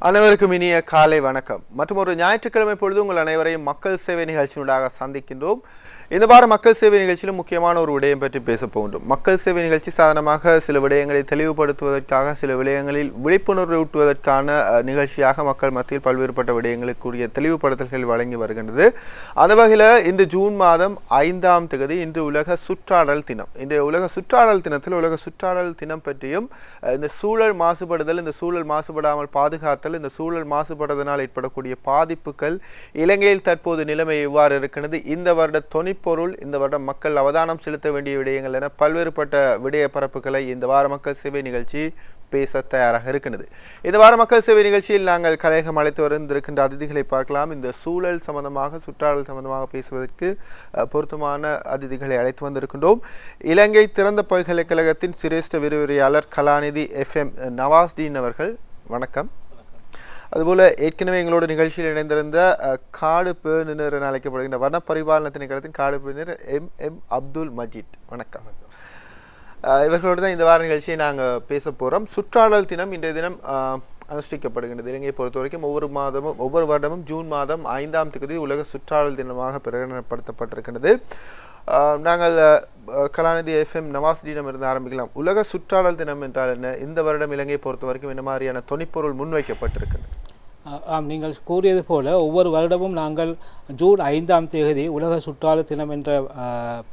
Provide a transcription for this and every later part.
அனைவருக்கும் இனிய காலை வணக்கம். மற்றும் ஒரு ஞாயிற்றுக்கிழமை பொழுது உங்கள் அனைவரையும் மக்கள் சேவை நிகழ்ச்சியூடாக சந்திக்கின்றோம். இந்த வார மக்கள் சேவை நிகழ்ச்சியிலும் முக்கியமான ஒரு விடயம் பற்றி பேச போகின்றோம். மக்கள் சேவை நிகழ்ச்சி சாதனமாக சில விடயங்களை தெளிவுபடுத்துவதற்காக, சில விடயங்களில் விழிப்புணர்வு ஊட்டுவதற்கான நிகழ்ச்சியாக மக்கள் மத்தியில் பல்வேறுபட்ட விடயங்களுக்குரிய தெளிவுபடுத்தல்கள் வழங்கி வருகின்றது. அந்த வகையில் இன்று ஜூன் மாதம் 5ஆம் தேதி இன்று உலக சுற்றாடல் தினம். இன்றைய உலக சுற்றாடல் தினத்தில் உலக சுற்றாடல் தினம் பற்றியும் இந்த சூழல் மாசுபடுதல், இந்த சூழல் மாசுபடாமல் பாதுகாத்தல், இந்த சூழல் மாசுபடுவதனால் ஏற்படக்கூடிய பாதிப்புகள், இலங்கையில் தற்போது நிலைமை எவ்வாறு இருக்கிறது, இந்த வருட தொனிப்பொருள், இந்த வருடம் மக்கள் அவதானம் செலுத்த வேண்டிய விடயங்கள் என பல்வேறுபட்ட விடய பரப்புகளை இந்த வார மக்கள் சேவை நிகழ்ச்சி பேச தயாராக இருக்கிறது. இந்த வார மக்கள் சேவை நிகழ்ச்சியில் நாங்கள் கலையகம் அழைத்து வந்திருக்கின்ற அதிதிகளை பார்க்கலாம். இந்த சூழல் சம்பந்தமாக, சுற்றாடல் சம்பந்தமாக பேசுவதற்கு பொருத்தமான அதிதிகளை அழைத்து வந்திருக்கின்றோம். இலங்கை திறந்த பல்கலைக்கழகத்தின் சிரேஷ்ட விரிவுரையாளர் கலாநிதி FM நவாஸ்தீன் அவர்கள், வணக்கம். அதுபோல் ஏற்கனவே எங்களோட நிகழ்ச்சியில் இணைந்திருந்த காடு பேணுநர் என அழைக்கப்படுகின்ற வன பரிபாலன திணைக்களத்தின் காடு பேணுநர் MM அப்துல் மஜீத், வணக்கம். இவர்களோடு தான் இந்த வார நிகழ்ச்சியை நாங்கள் பேச போகிறோம். சுற்றாடல் தினம் இன்றைய தினம் அனுஷ்டிக்கப்படுகின்றது. இலங்கையை பொறுத்த வரைக்கும் ஒவ்வொரு வருடமும் ஜூன் மாதம் 5ஆம் தேதி உலக சுற்றாடல் தினமாக பிரகடனப்படுத்தப்பட்டிருக்கின்றது. நாங்கள் கலாநிதி FM நவாஸ்தீனிடமிருந்து ஆரம்பிக்கலாம். உலக சுற்றாடல் தினம் என்றால் என்ன? இந்த வருடம் இலங்கையை பொறுத்த வரைக்கும் என்ன மாதிரியான தொனிப்பொருள் முன்வைக்கப்பட்டிருக்கிறது? நீங்கள் கூறியது போல ஒவ்வொரு வருடமும் நாங்கள் ஜூன் 5ஆம் தேதி உலக சுற்றாடல் தினம் என்ற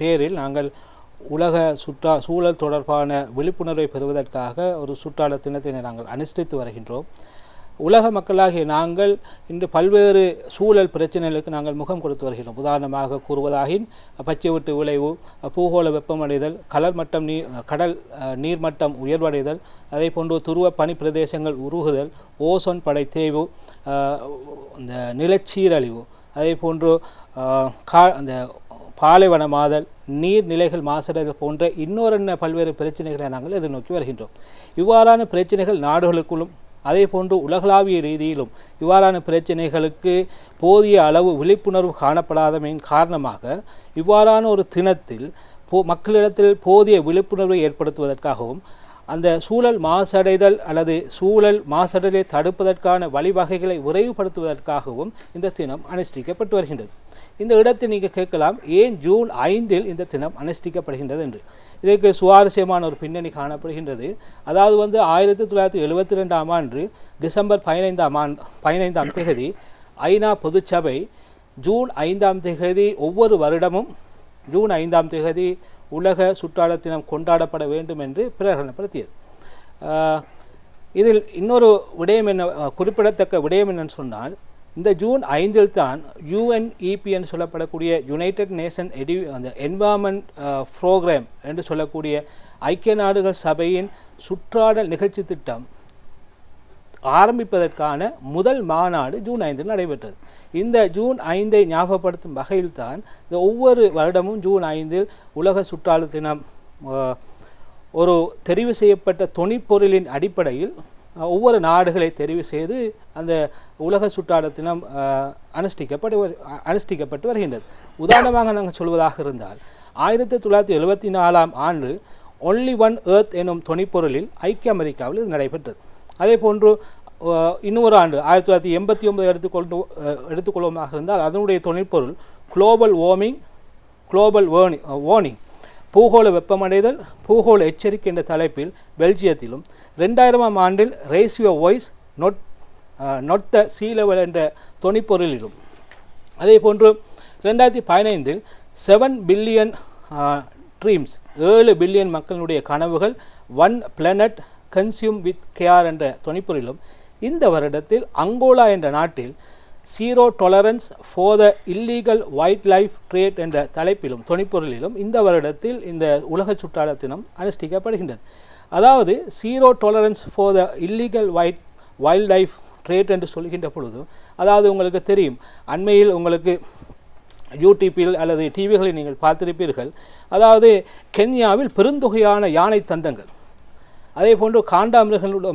பெயரில் நாங்கள் உலக சூழல் தொடர்பான விழிப்புணர்வை பெறுவதற்காக ஒரு சுற்றாடல் தினத்தினை நாங்கள் அனுஷ்டித்து வருகின்றோம். உலக மக்களாகிய நாங்கள் இன்று பல்வேறு சூழல் பிரச்சனைகளுக்கு நாங்கள் முகம் கொடுத்து வருகிறோம். உதாரணமாக கூறுவதாகின் பச்சை வெட்டு விளைவு, பூகோள வெப்பமடைதல், கடல் நீர்மட்டம் உயர்வடைதல், அதே போன்று துருவ பனி பிரதேசங்கள் உருகுதல், ஓசோன் படை தேய்வு, இந்த நிலச்சீரழிவு, அதே போன்று அந்த பாலைவனமாதல், நீர்நிலைகள் மாசடைதல் போன்ற இன்னொரு பல்வேறு பிரச்சனைகளை நாங்கள் எதிர்நோக்கி வருகின்றோம். இவ்வாறான பிரச்சனைகள் நாடுகளுக்குள்ளும் அதே போன்று உலகளாவிய ரீதியிலும் இவ்வாறான பிரச்சனைகளுக்கு போதிய அளவு விழிப்புணர்வு காணப்படாதமையின் காரணமாக இவ்வாறான ஒரு தினத்தில் மக்களிடத்தில் போதிய விழிப்புணர்வை ஏற்படுத்துவதற்காகவும், அந்த சூழல் மாசடைதல் அல்லது சூழல் மாசடைதலை தடுப்பதற்கான வழிவகைகளை விரைவுபடுத்துவதற்காகவும் இந்த தினம் அனுஷ்டிக்கப்பட்டு வருகின்றது. இந்த இடத்தில் நீங்கள் கேட்கலாம், ஏன் ஜூன் 5இல் இந்த தினம் அனுஷ்டிக்கப்படுகின்றது என்று. இதற்கு சுவாரஸ்யமான ஒரு பின்னணி காணப்படுகின்றது. அதாவது 1972ஆம் ஆண்டு டிசம்பர் 15ஆம் தேதி ஐநா பொதுச்சபை ஜூன் 5ஆம் தேதி ஒவ்வொரு வருடமும் ஜூன் 5ஆம் தேதி உலக சுற்றாடல் தினம் கொண்டாடப்பட வேண்டும் என்று பிரகடனப்படுத்தியது. இதில் இன்னொரு விடயம் குறிப்பிடத்தக்க விடயம் என்னன்னு சொன்னால், இந்த ஜூன் 5இல் தான் UNEP என்று சொல்லப்படக்கூடிய யுனைடெட் நேஷன் அந்த என்வாயர்மெண்ட் ப்ரோக்ராம் என்று சொல்லக்கூடிய ஐக்கிய நாடுகள் சபையின் சுற்றாடல் நிகழ்ச்சி திட்டம் ஆரம்பிப்பதற்கான முதல் மாநாடு ஜூன் 5இல் நடைபெற்றது. இந்த ஜூன் 5ஐ ஞாபகப்படுத்தும் வகையில் தான் இந்த ஒவ்வொரு வருடமும் ஜூன் 5இல் உலக சுற்றாடல் தினம் ஒரு தெரிவு செய்யப்பட்ட தொனிப்பொருளின் அடிப்படையில் ஒவ்வொரு நாடுகளை தெரிவு செய்து அந்த உலக சுற்றாடல் தினம் அனுஷ்டிக்கப்பட்டு வருகின்றது. உதாரணமாக நாங்கள் சொல்வதாக இருந்தால், 1974ஆம் ஆண்டு ஒன்லி ஒன் எர்த் எனும் தொனிப்பொருளில் ஐக்கிய அமெரிக்காவில் இது நடைபெற்றது. அதே போன்று இன்னொரு ஆண்டு 1989 எடுத்துக்கொள்வோமாக இருந்தால் அதனுடைய தொனிப்பொருள் குளோபல் வார்னிங், பூகோள வெப்பமடைதல், பூகோள எச்சரிக்கை என்ற தலைப்பில் பெல்ஜியத்திலும், 2000ஆம் ஆண்டில் raise your voice not the sea level என்ற தொனிப்பொருளிலும், அதே போன்று 2015இல் 7 பில்லியன் ட்ரீம்ஸ், 7 பில்லியன் மக்களுடைய கனவுகள், 1 பிளானட் கன்சியூம் வித் கேர் என்ற தொனிப்பொருளிலும், இந்த வருடத்தில் அங்கோலா என்ற நாட்டில் zero tolerance for the illegal wild life trade என்ற தலைப்பிலும் தொனிப்பொருளிலும் இந்த வருடத்தில் இந்த உலக சுற்றாடல் தினம் அனுஷ்டிக்கப்படுகின்றது. அதாவது zero tolerance for the illegal wild life trade என்று சொல்கின்ற பொழுது, அதாவது உங்களுக்கு தெரியும், அண்மையில் உங்களுக்கு யூடியூப்பில் அல்லது டிவிகளில் நீங்கள் பார்த்திருப்பீர்கள், அதாவது கென்யாவில் பெருந்தொகையான யானை தந்தங்கள், அதே போன்று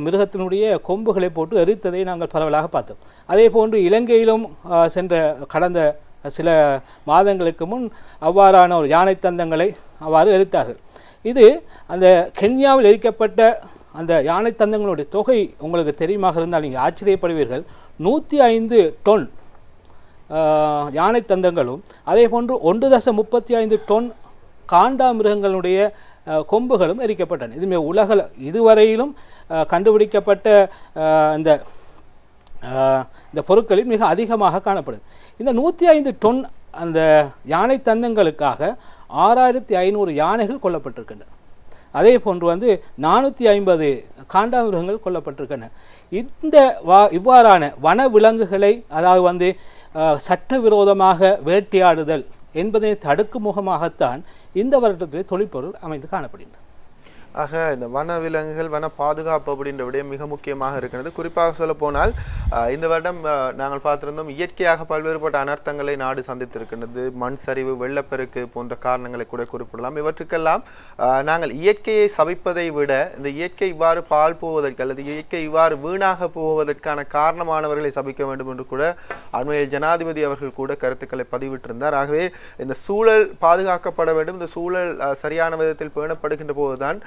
மிருகத்தினுடைய கொம்புகளை போட்டு எரித்ததை நாங்கள் பரவலாக பார்த்தோம். அதே போன்று இலங்கையிலும் கடந்த சில மாதங்களுக்கு முன் அவ்வாறான ஒரு யானை தந்தங்களை அவ்வாறு எரித்தார்கள். இது அந்த கென்யாவில் எரிக்கப்பட்ட அந்த யானை தந்தங்களுடைய தொகை உங்களுக்கு தெரியுமாக இருந்தால் நீங்கள் ஆச்சரியப்படுவீர்கள். 105 டொன் யானை தந்தங்களும் அதே போன்று 1.35 டொன் காண்டாமிருகங்களுடைய கொம்புகளும் எரிக்கப்பட்டன. இதுமே இதுவரையிலும் கண்டுபிடிக்கப்பட்ட இந்த பொருட்களில் மிக அதிகமாக காணப்படுது. இந்த 105 டொன் அந்த யானை தந்தங்களுக்காக 6500 யானைகள் கொல்லப்பட்டிருக்கின்றன. அதே போன்று 450 காண்டாமிருகங்கள் கொல்லப்பட்டிருக்கின்றன. இவ்வாறான வன விலங்குகளை அதாவது சட்டவிரோதமாக வேட்டையாடுதல் என்பதை தடுக்கும் முகமாகத்தான் இந்த வருடத்திலே தொழிற்பொருள் அமைந்து காணப்படுகின்றன. ஆக இந்த வன விலங்குகள் வன பாதுகாப்பு அப்படின்ற விடயம் மிக முக்கியமாக இருக்கிறது. குறிப்பாக சொல்ல போனால் இந்த வருடம் நாங்கள் பார்த்திருந்தோம், இயற்கையாக பல்வேறுபட்ட அனர்த்தங்களை நாடு சந்தித்திருக்கின்றது. மண் சரிவு, வெள்ளப்பெருக்கு போன்ற காரணங்களை கூட குறிப்பிடலாம். இவற்றுக்கெல்லாம் நாங்கள் இயற்கையை சபிப்பதை விட இந்த இயற்கை இவ்வாறு பால் போவதற்கு அல்லது இயற்கை இவ்வாறு வீணாக போவதற்கான காரணமானவர்களை சபிக்க வேண்டும் என்று கூட அண்மையில் ஜனாதிபதி அவர்கள் கூட கருத்துக்களை பதிவிட்டிருந்தார். ஆகவே இந்த சூழல் பாதுகாக்கப்பட வேண்டும். இந்த சூழல் சரியான விதத்தில் பேணப்படுகின்ற போதுதான்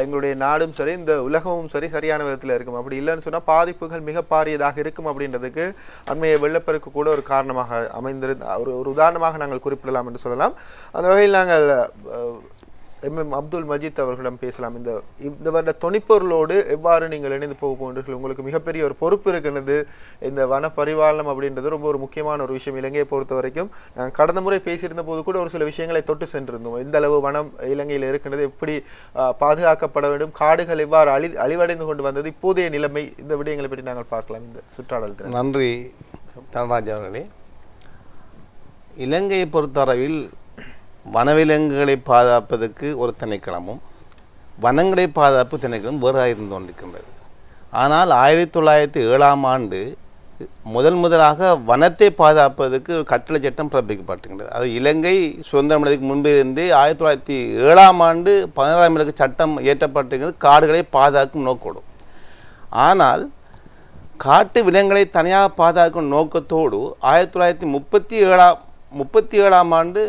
எங்களுடைய நாடும் சரி, இந்த உலகமும் சரி சரியான விதத்தில் இருக்கும். அப்படி இல்லைன்னு சொன்னால் பாதிப்புகள் மிக பாரியதாக இருக்கும் அப்படின்றதுக்கு அண்மைய வெள்ளப்பெருக்கு கூட ஒரு காரணமாக அமைந்திருந்த ஒரு உதாரணமாக நாங்கள் குறிப்பிடலாம் என்று சொல்லலாம். அந்த வகையில் நாங்கள் எம் அப்துல் மஜீத் அவர்களிடம் பேசலாம். இந்த வருட தொனிப்பொருளோடு எவ்வாறு நீங்கள் இணைந்து போக போன்றீர்கள்? உங்களுக்கு மிகப்பெரிய ஒரு பொறுப்பு இருக்கின்றது. இந்த வன பரிபாலனம் அப்படின்றது ரொம்ப ஒரு முக்கியமான ஒரு விஷயம். இலங்கையை பொறுத்த வரைக்கும் நாங்கள் கடந்த முறை பேசியிருந்த போது கூட ஒரு சில விஷயங்களை தொட்டு சென்றிருந்தோம். எந்த அளவு வனம் இலங்கையில் இருக்கின்றது, எப்படி பாதுகாக்கப்பட வேண்டும், காடுகள் எவ்வாறு அழிவடைந்து கொண்டு வந்தது, இப்போதைய நிலைமை, இந்த விடயங்களை பற்றி நாங்கள் பார்க்கலாம் இந்த சுற்றாடல். நன்றி தனராஜ் அவர்களே. இலங்கையை பொறுத்தளவில் வனவிலங்குகளை பாதுகாப்பதற்கு ஒரு திணைக்களமும் வனங்களை பாதுகாப்பு திணைக்களம் வேறாக இருந்து கொண்டிருக்கின்றது. ஆனால் 1907ஆம் ஆண்டு முதலாக வனத்தை பாதுகாப்பதற்கு ஒரு கட்டளை சட்டம் பிறப்பிக்கப்பட்டிருக்கின்றது. அது இலங்கை சுதந்திரம் அடைவதற்கு முன்பிலிருந்தே 1907ஆம் ஆண்டு 16ஆம் இலக்கு சட்டம் இயற்றப்பட்டிருக்கிறது, காடுகளை பாதுகாக்கும் நோக்கோடு. ஆனால் காட்டு விலங்குகளை தனியாக பாதுகாக்கும் நோக்கத்தோடு 1937ஆம் ஆண்டு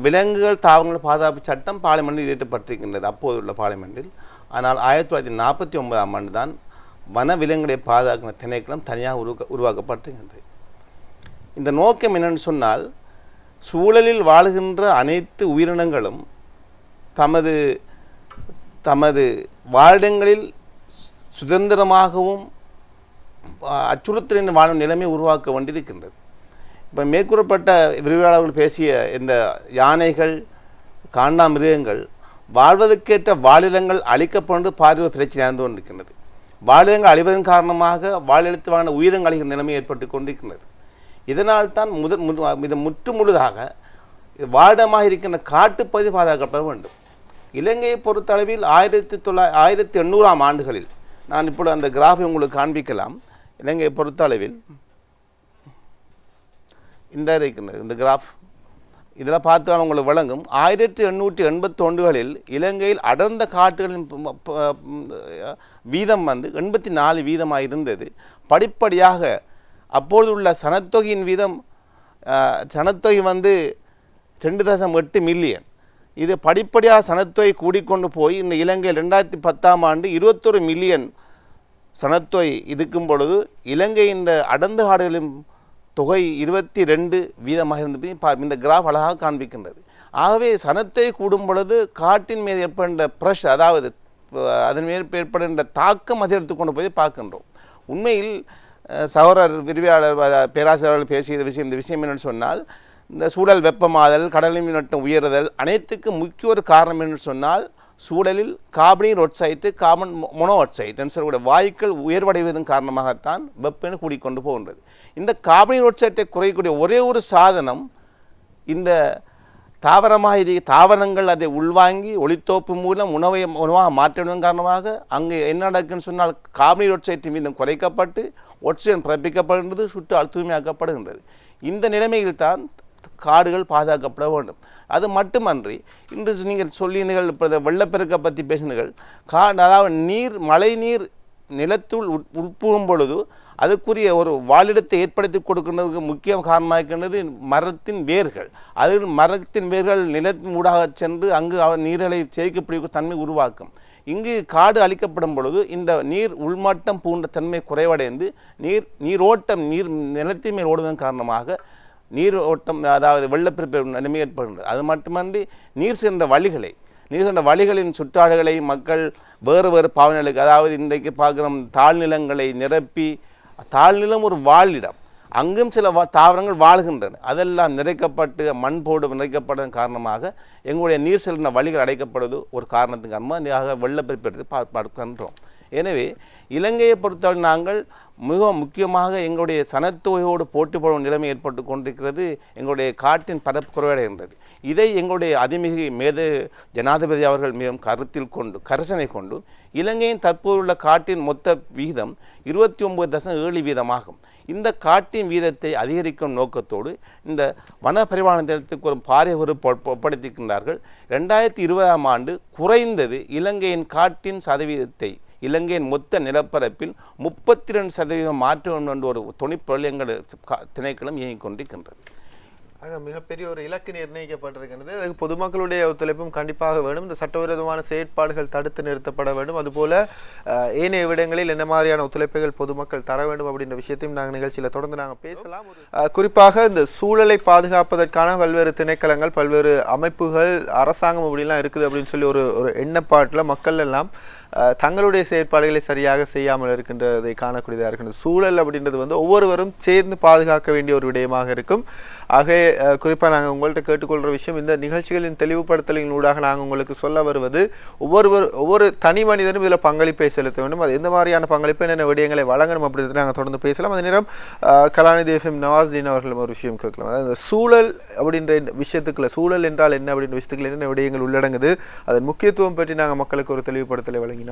விலங்குகள் தாவரங்கள் பாதுகாப்பு சட்டம் பார்லிமெண்டில் இயற்றப்பட்டிருக்கின்றது, அப்போது உள்ள பார்லிமெண்டில். ஆனால் 1949ஆம் ஆண்டு தான் வன விலங்குகளை பாதுகாக்கிற திணைக்களம் தனியாக உருவாக்கப்பட்டிருக்கிறது. இந்த நோக்கம் என்னென்னு சொன்னால், சூழலில் வாழுகின்ற அனைத்து உயிரினங்களும் தமது வாழிடங்களில் சுதந்திரமாகவும் அச்சுறுத்தலின் வாழும் நிலைமை உருவாக்க வேண்டியிருக்கின்றது. இப்போ மேற்கூறப்பட்ட விரிவாளர்கள் பேசிய இந்த யானைகள், காண்டாமிருகங்கள் வாழ்வதற்கேற்ற வாழிடங்கள் அழிக்கப்பட்டு பாரிய பிரச்சனை நடந்து கொண்டிருக்கின்றது. வாழிடங்கள் அழிவதன் காரணமாக வாழிடத்திலான உயிரினங்கள் அழிகிற நிலைமை ஏற்பட்டு கொண்டிருக்கின்றது. இதனால் தான் இது முற்றுமுழுதாக வாழிடமாக இருக்கின்ற காட்டுப்பகுதி பாதுகாக்கப்பட வேண்டும். இலங்கையை பொறுத்தளவில் 1800ஆம் ஆண்டுகளில், நான் இப்பொழுது அந்த கிராஃபை உங்களுக்கு காண்பிக்கலாம். இலங்கையை பொறுத்தளவில் இந்த இருக்கின்றது இந்த கிராஃப், இதில் பார்த்தாலும் உங்களுக்கு வழங்கும். 1881களில் இலங்கையில் அடர்ந்த காட்டுகளின் வீதம் 84% இருந்தது. படிப்படியாக அப்பொழுது உள்ள சனத்தொகையின் வீதம் சனத்தொகை 2.8 மில்லியன். இது படிப்படியாக சனத்தொகை கூடிக்கொண்டு போய் இந்த இலங்கையில் 2010ஆம் ஆண்டு 21 மில்லியன் சனத்தொகை இருக்கும் பொழுது இலங்கையின் அடர்ந்த காடுகளின் தொகை 22% இருந்து இந்த கிராஃப் அழகாக காண்பிக்கின்றது. ஆகவே சனத்தை கூடும் பொழுது காட்டின் மீது ஏற்படுகின்ற ப்ரெஷ், அதாவது அதன் மேல் ஏற்படுகின்ற தாக்கம் அதிகரித்து கொண்டு போய் பார்க்கின்றோம். உண்மையில் சகோதரர் விரிவாளர் பேராசிரியர்கள் பேசிய இந்த விஷயம் என்னென்னு சொன்னால், இந்த சூழல் வெப்பமாதல், கடலின் நீர்மட்டம் உயர்தல் அனைத்துக்கும் முக்கிய ஒரு காரணம் என்று சொன்னால், சூழலில் கார்பன் ஒட்சைடு, கார்பன் மோனோஆக்சைடு என்று சொல்லக்கூடிய வாயுக்கள் உயர்வடைவதன் காரணமாகத்தான் வெப்பம் கூடிக்கொண்டு போகின்றது. இந்த கார்பன் ஒட்சைட்டை குறையக்கூடிய ஒரே ஒரு சாதனம் இந்த தாவரங்கள் அதை உள்வாங்கி ஒளித்தோப்பு மூலம் உணவாக மாற்றுவதன் காரணமாக அங்கே என்ன நடக்குன்னு சொன்னால், கார்பன் ஒட்சைடு மீதம் குறைக்கப்பட்டு ஒட்சிஜன் பிறப்பிக்கப்படுகின்றது, சுற்றால் தூய்மையாக்கப்படுகின்றது. இந்த நிலைமையில் தான் காடுகள் பாதுகாக்கப்பட வேண்டும். அது மட்டுமன்றி, இன்று நீங்கள் சொல்லினீர்கள், இப்போ வெள்ளப்பெருக்கை பற்றி பேசினீர்கள். அதாவது மழை நீர் நிலத்துள் உட்புகும் பொழுது அதுக்குரிய ஒரு வாழிடத்தை ஏற்படுத்தி கொடுக்கின்றதுக்கு முக்கிய காரணமாக இருக்கின்றது மரத்தின் வேர்கள். அதில் மரத்தின் வேர்கள் நிலத்தின் ஊடாக சென்று அங்கு நீர்களை சேமிக்கக்கூடிய தன்மை உருவாக்கும். இங்கு காடு அழிக்கப்படும் பொழுது இந்த நீர் உள்மட்டம் பூண்ட தன்மை குறைவடைந்து நீரோட்டம் நிலத்தின் மேல் ஓடுவதன் காரணமாக நீரோட்டம் அதாவது வெள்ளப்பெருக்கு நிலைமை ஏற்படுகின்றது. அது மட்டுமன்றி நீர் சென்ற வழிகளின் சுற்றாடுகளை மக்கள் வேறு பாவனைகளுக்கு, அதாவது இன்றைக்கு பார்க்குறோம் தாழ்நிலங்களை நிரப்பி, தாழ்நிலம் ஒரு வாழிடம், அங்கும் சில தாவரங்கள் வாழ்கின்றன, அதெல்லாம் நிறைக்கப்பட்டு மண் போடு நிறைக்கப்பட்டதன் காரணமாக எங்களுடைய நீர் செல்கின்ற வழிகள் அடைக்கப்படுவது ஒரு காரணத்துக்கு காரணமாக வெள்ளப்பெருக்கு பார்க்கின்றோம். எனவே இலங்கையை பொறுத்தவரை நாங்கள் மிக முக்கியமாக எங்களுடைய சனத்தொகையோடு போட்டி போடும் நிலைமை ஏற்பட்டு கொண்டிருக்கிறது. எங்களுடைய காட்டின் பரப்பு குறைவடைகின்றது. இதை எங்களுடைய அதிமிகு ஜனாதிபதி அவர்கள் மிகவும் கரிசனை கொண்டு இலங்கையின் தற்போதுள்ள காட்டின் மொத்த வீதம் 29.7 வீதமாகும். இந்த காட்டின் வீதத்தை அதிகரிக்கும் நோக்கத்தோடு இந்த வன பரிமாண திட்டத்துக்கு ஒரு பாரிய ஒப்படுத்திருக்கின்றார்கள். 2020ஆம் ஆண்டு குறைந்தது இலங்கையின் காட்டின் சதவீதத்தை இலங்கையின் மொத்த நிலப்பரப்பில் 32% மாற்ற வேண்டும் என்ற ஒரு துணிப்பொருள் எங்கள் திணைக்களம் இயங்கிக் கொண்டிருக்கின்றது. ஆக மிகப்பெரிய ஒரு இலக்கு நிர்ணயிக்கப்பட்டிருக்கின்றது. அதுக்கு பொதுமக்களுடைய ஒத்துழைப்பும் கண்டிப்பாக வேண்டும். இந்த சட்டவிரோதமான செயற்பாடுகள் தடுத்து நிறுத்தப்பட வேண்டும். அதுபோல ஏனைய விடங்களில் என்ன மாதிரியான ஒத்துழைப்புகள் பொதுமக்கள் தர வேண்டும் அப்படின்ற விஷயத்தையும் நாங்கள் நிகழ்ச்சியில் தொடர்ந்து நாங்கள் பேசலாம். குறிப்பாக இந்த சூழலை பாதுகாப்பதற்கான பல்வேறு திணைக்களங்கள், பல்வேறு அமைப்புகள், அரசாங்கம் அப்படிலாம் இருக்குது அப்படின்னு சொல்லி ஒரு எண்ணப்பாட்டில் மக்கள் எல்லாம் தங்களுடைய செயற்பாடுகளை சரியாக செய்யாமல் இருக்கின்றதை காணக்கூடியதாக இருக்கின்றது. சூழல் அப்படின்றது ஒவ்வொருவரும் சேர்ந்து பாதுகாக்க வேண்டிய ஒரு விடயமாக இருக்கும். ஆக குறிப்பாக நாங்கள் உங்கள்கிட்ட கேட்டுக்கொள்கிற விஷயம், இந்த நிகழ்ச்சிகளின் தெளிவுபடுத்தலின் ஊடாக நாங்கள் உங்களுக்கு சொல்ல வருவது, ஒவ்வொரு தனி மனிதனும் இதில் பங்களிப்பை செலுத்த வேண்டும். அது எந்த மாதிரியான பங்களிப்பு, என்னென்ன விடயங்களை வழங்கணும் அப்படின்றத நாங்கள் தொடர்ந்து பேசலாம். அதே நேரம் கலாநிதி எஃப்எம் நவாஸ்தீன் அவர்களும் ஒரு விஷயம் கேட்கலாம். அதாவது சூழல் அப்படின்ற விஷயத்துக்குள்ள, சூழல் என்றால் என்ன அப்படின்ற விஷயத்துக்குள்ள என்னென்ன விடயங்கள் உள்ளடங்குது, அதன் முக்கியத்துவம் பற்றி நாங்கள் மக்களுக்கு ஒரு தெளிவுபடுத்தலை வழங்கினோம்.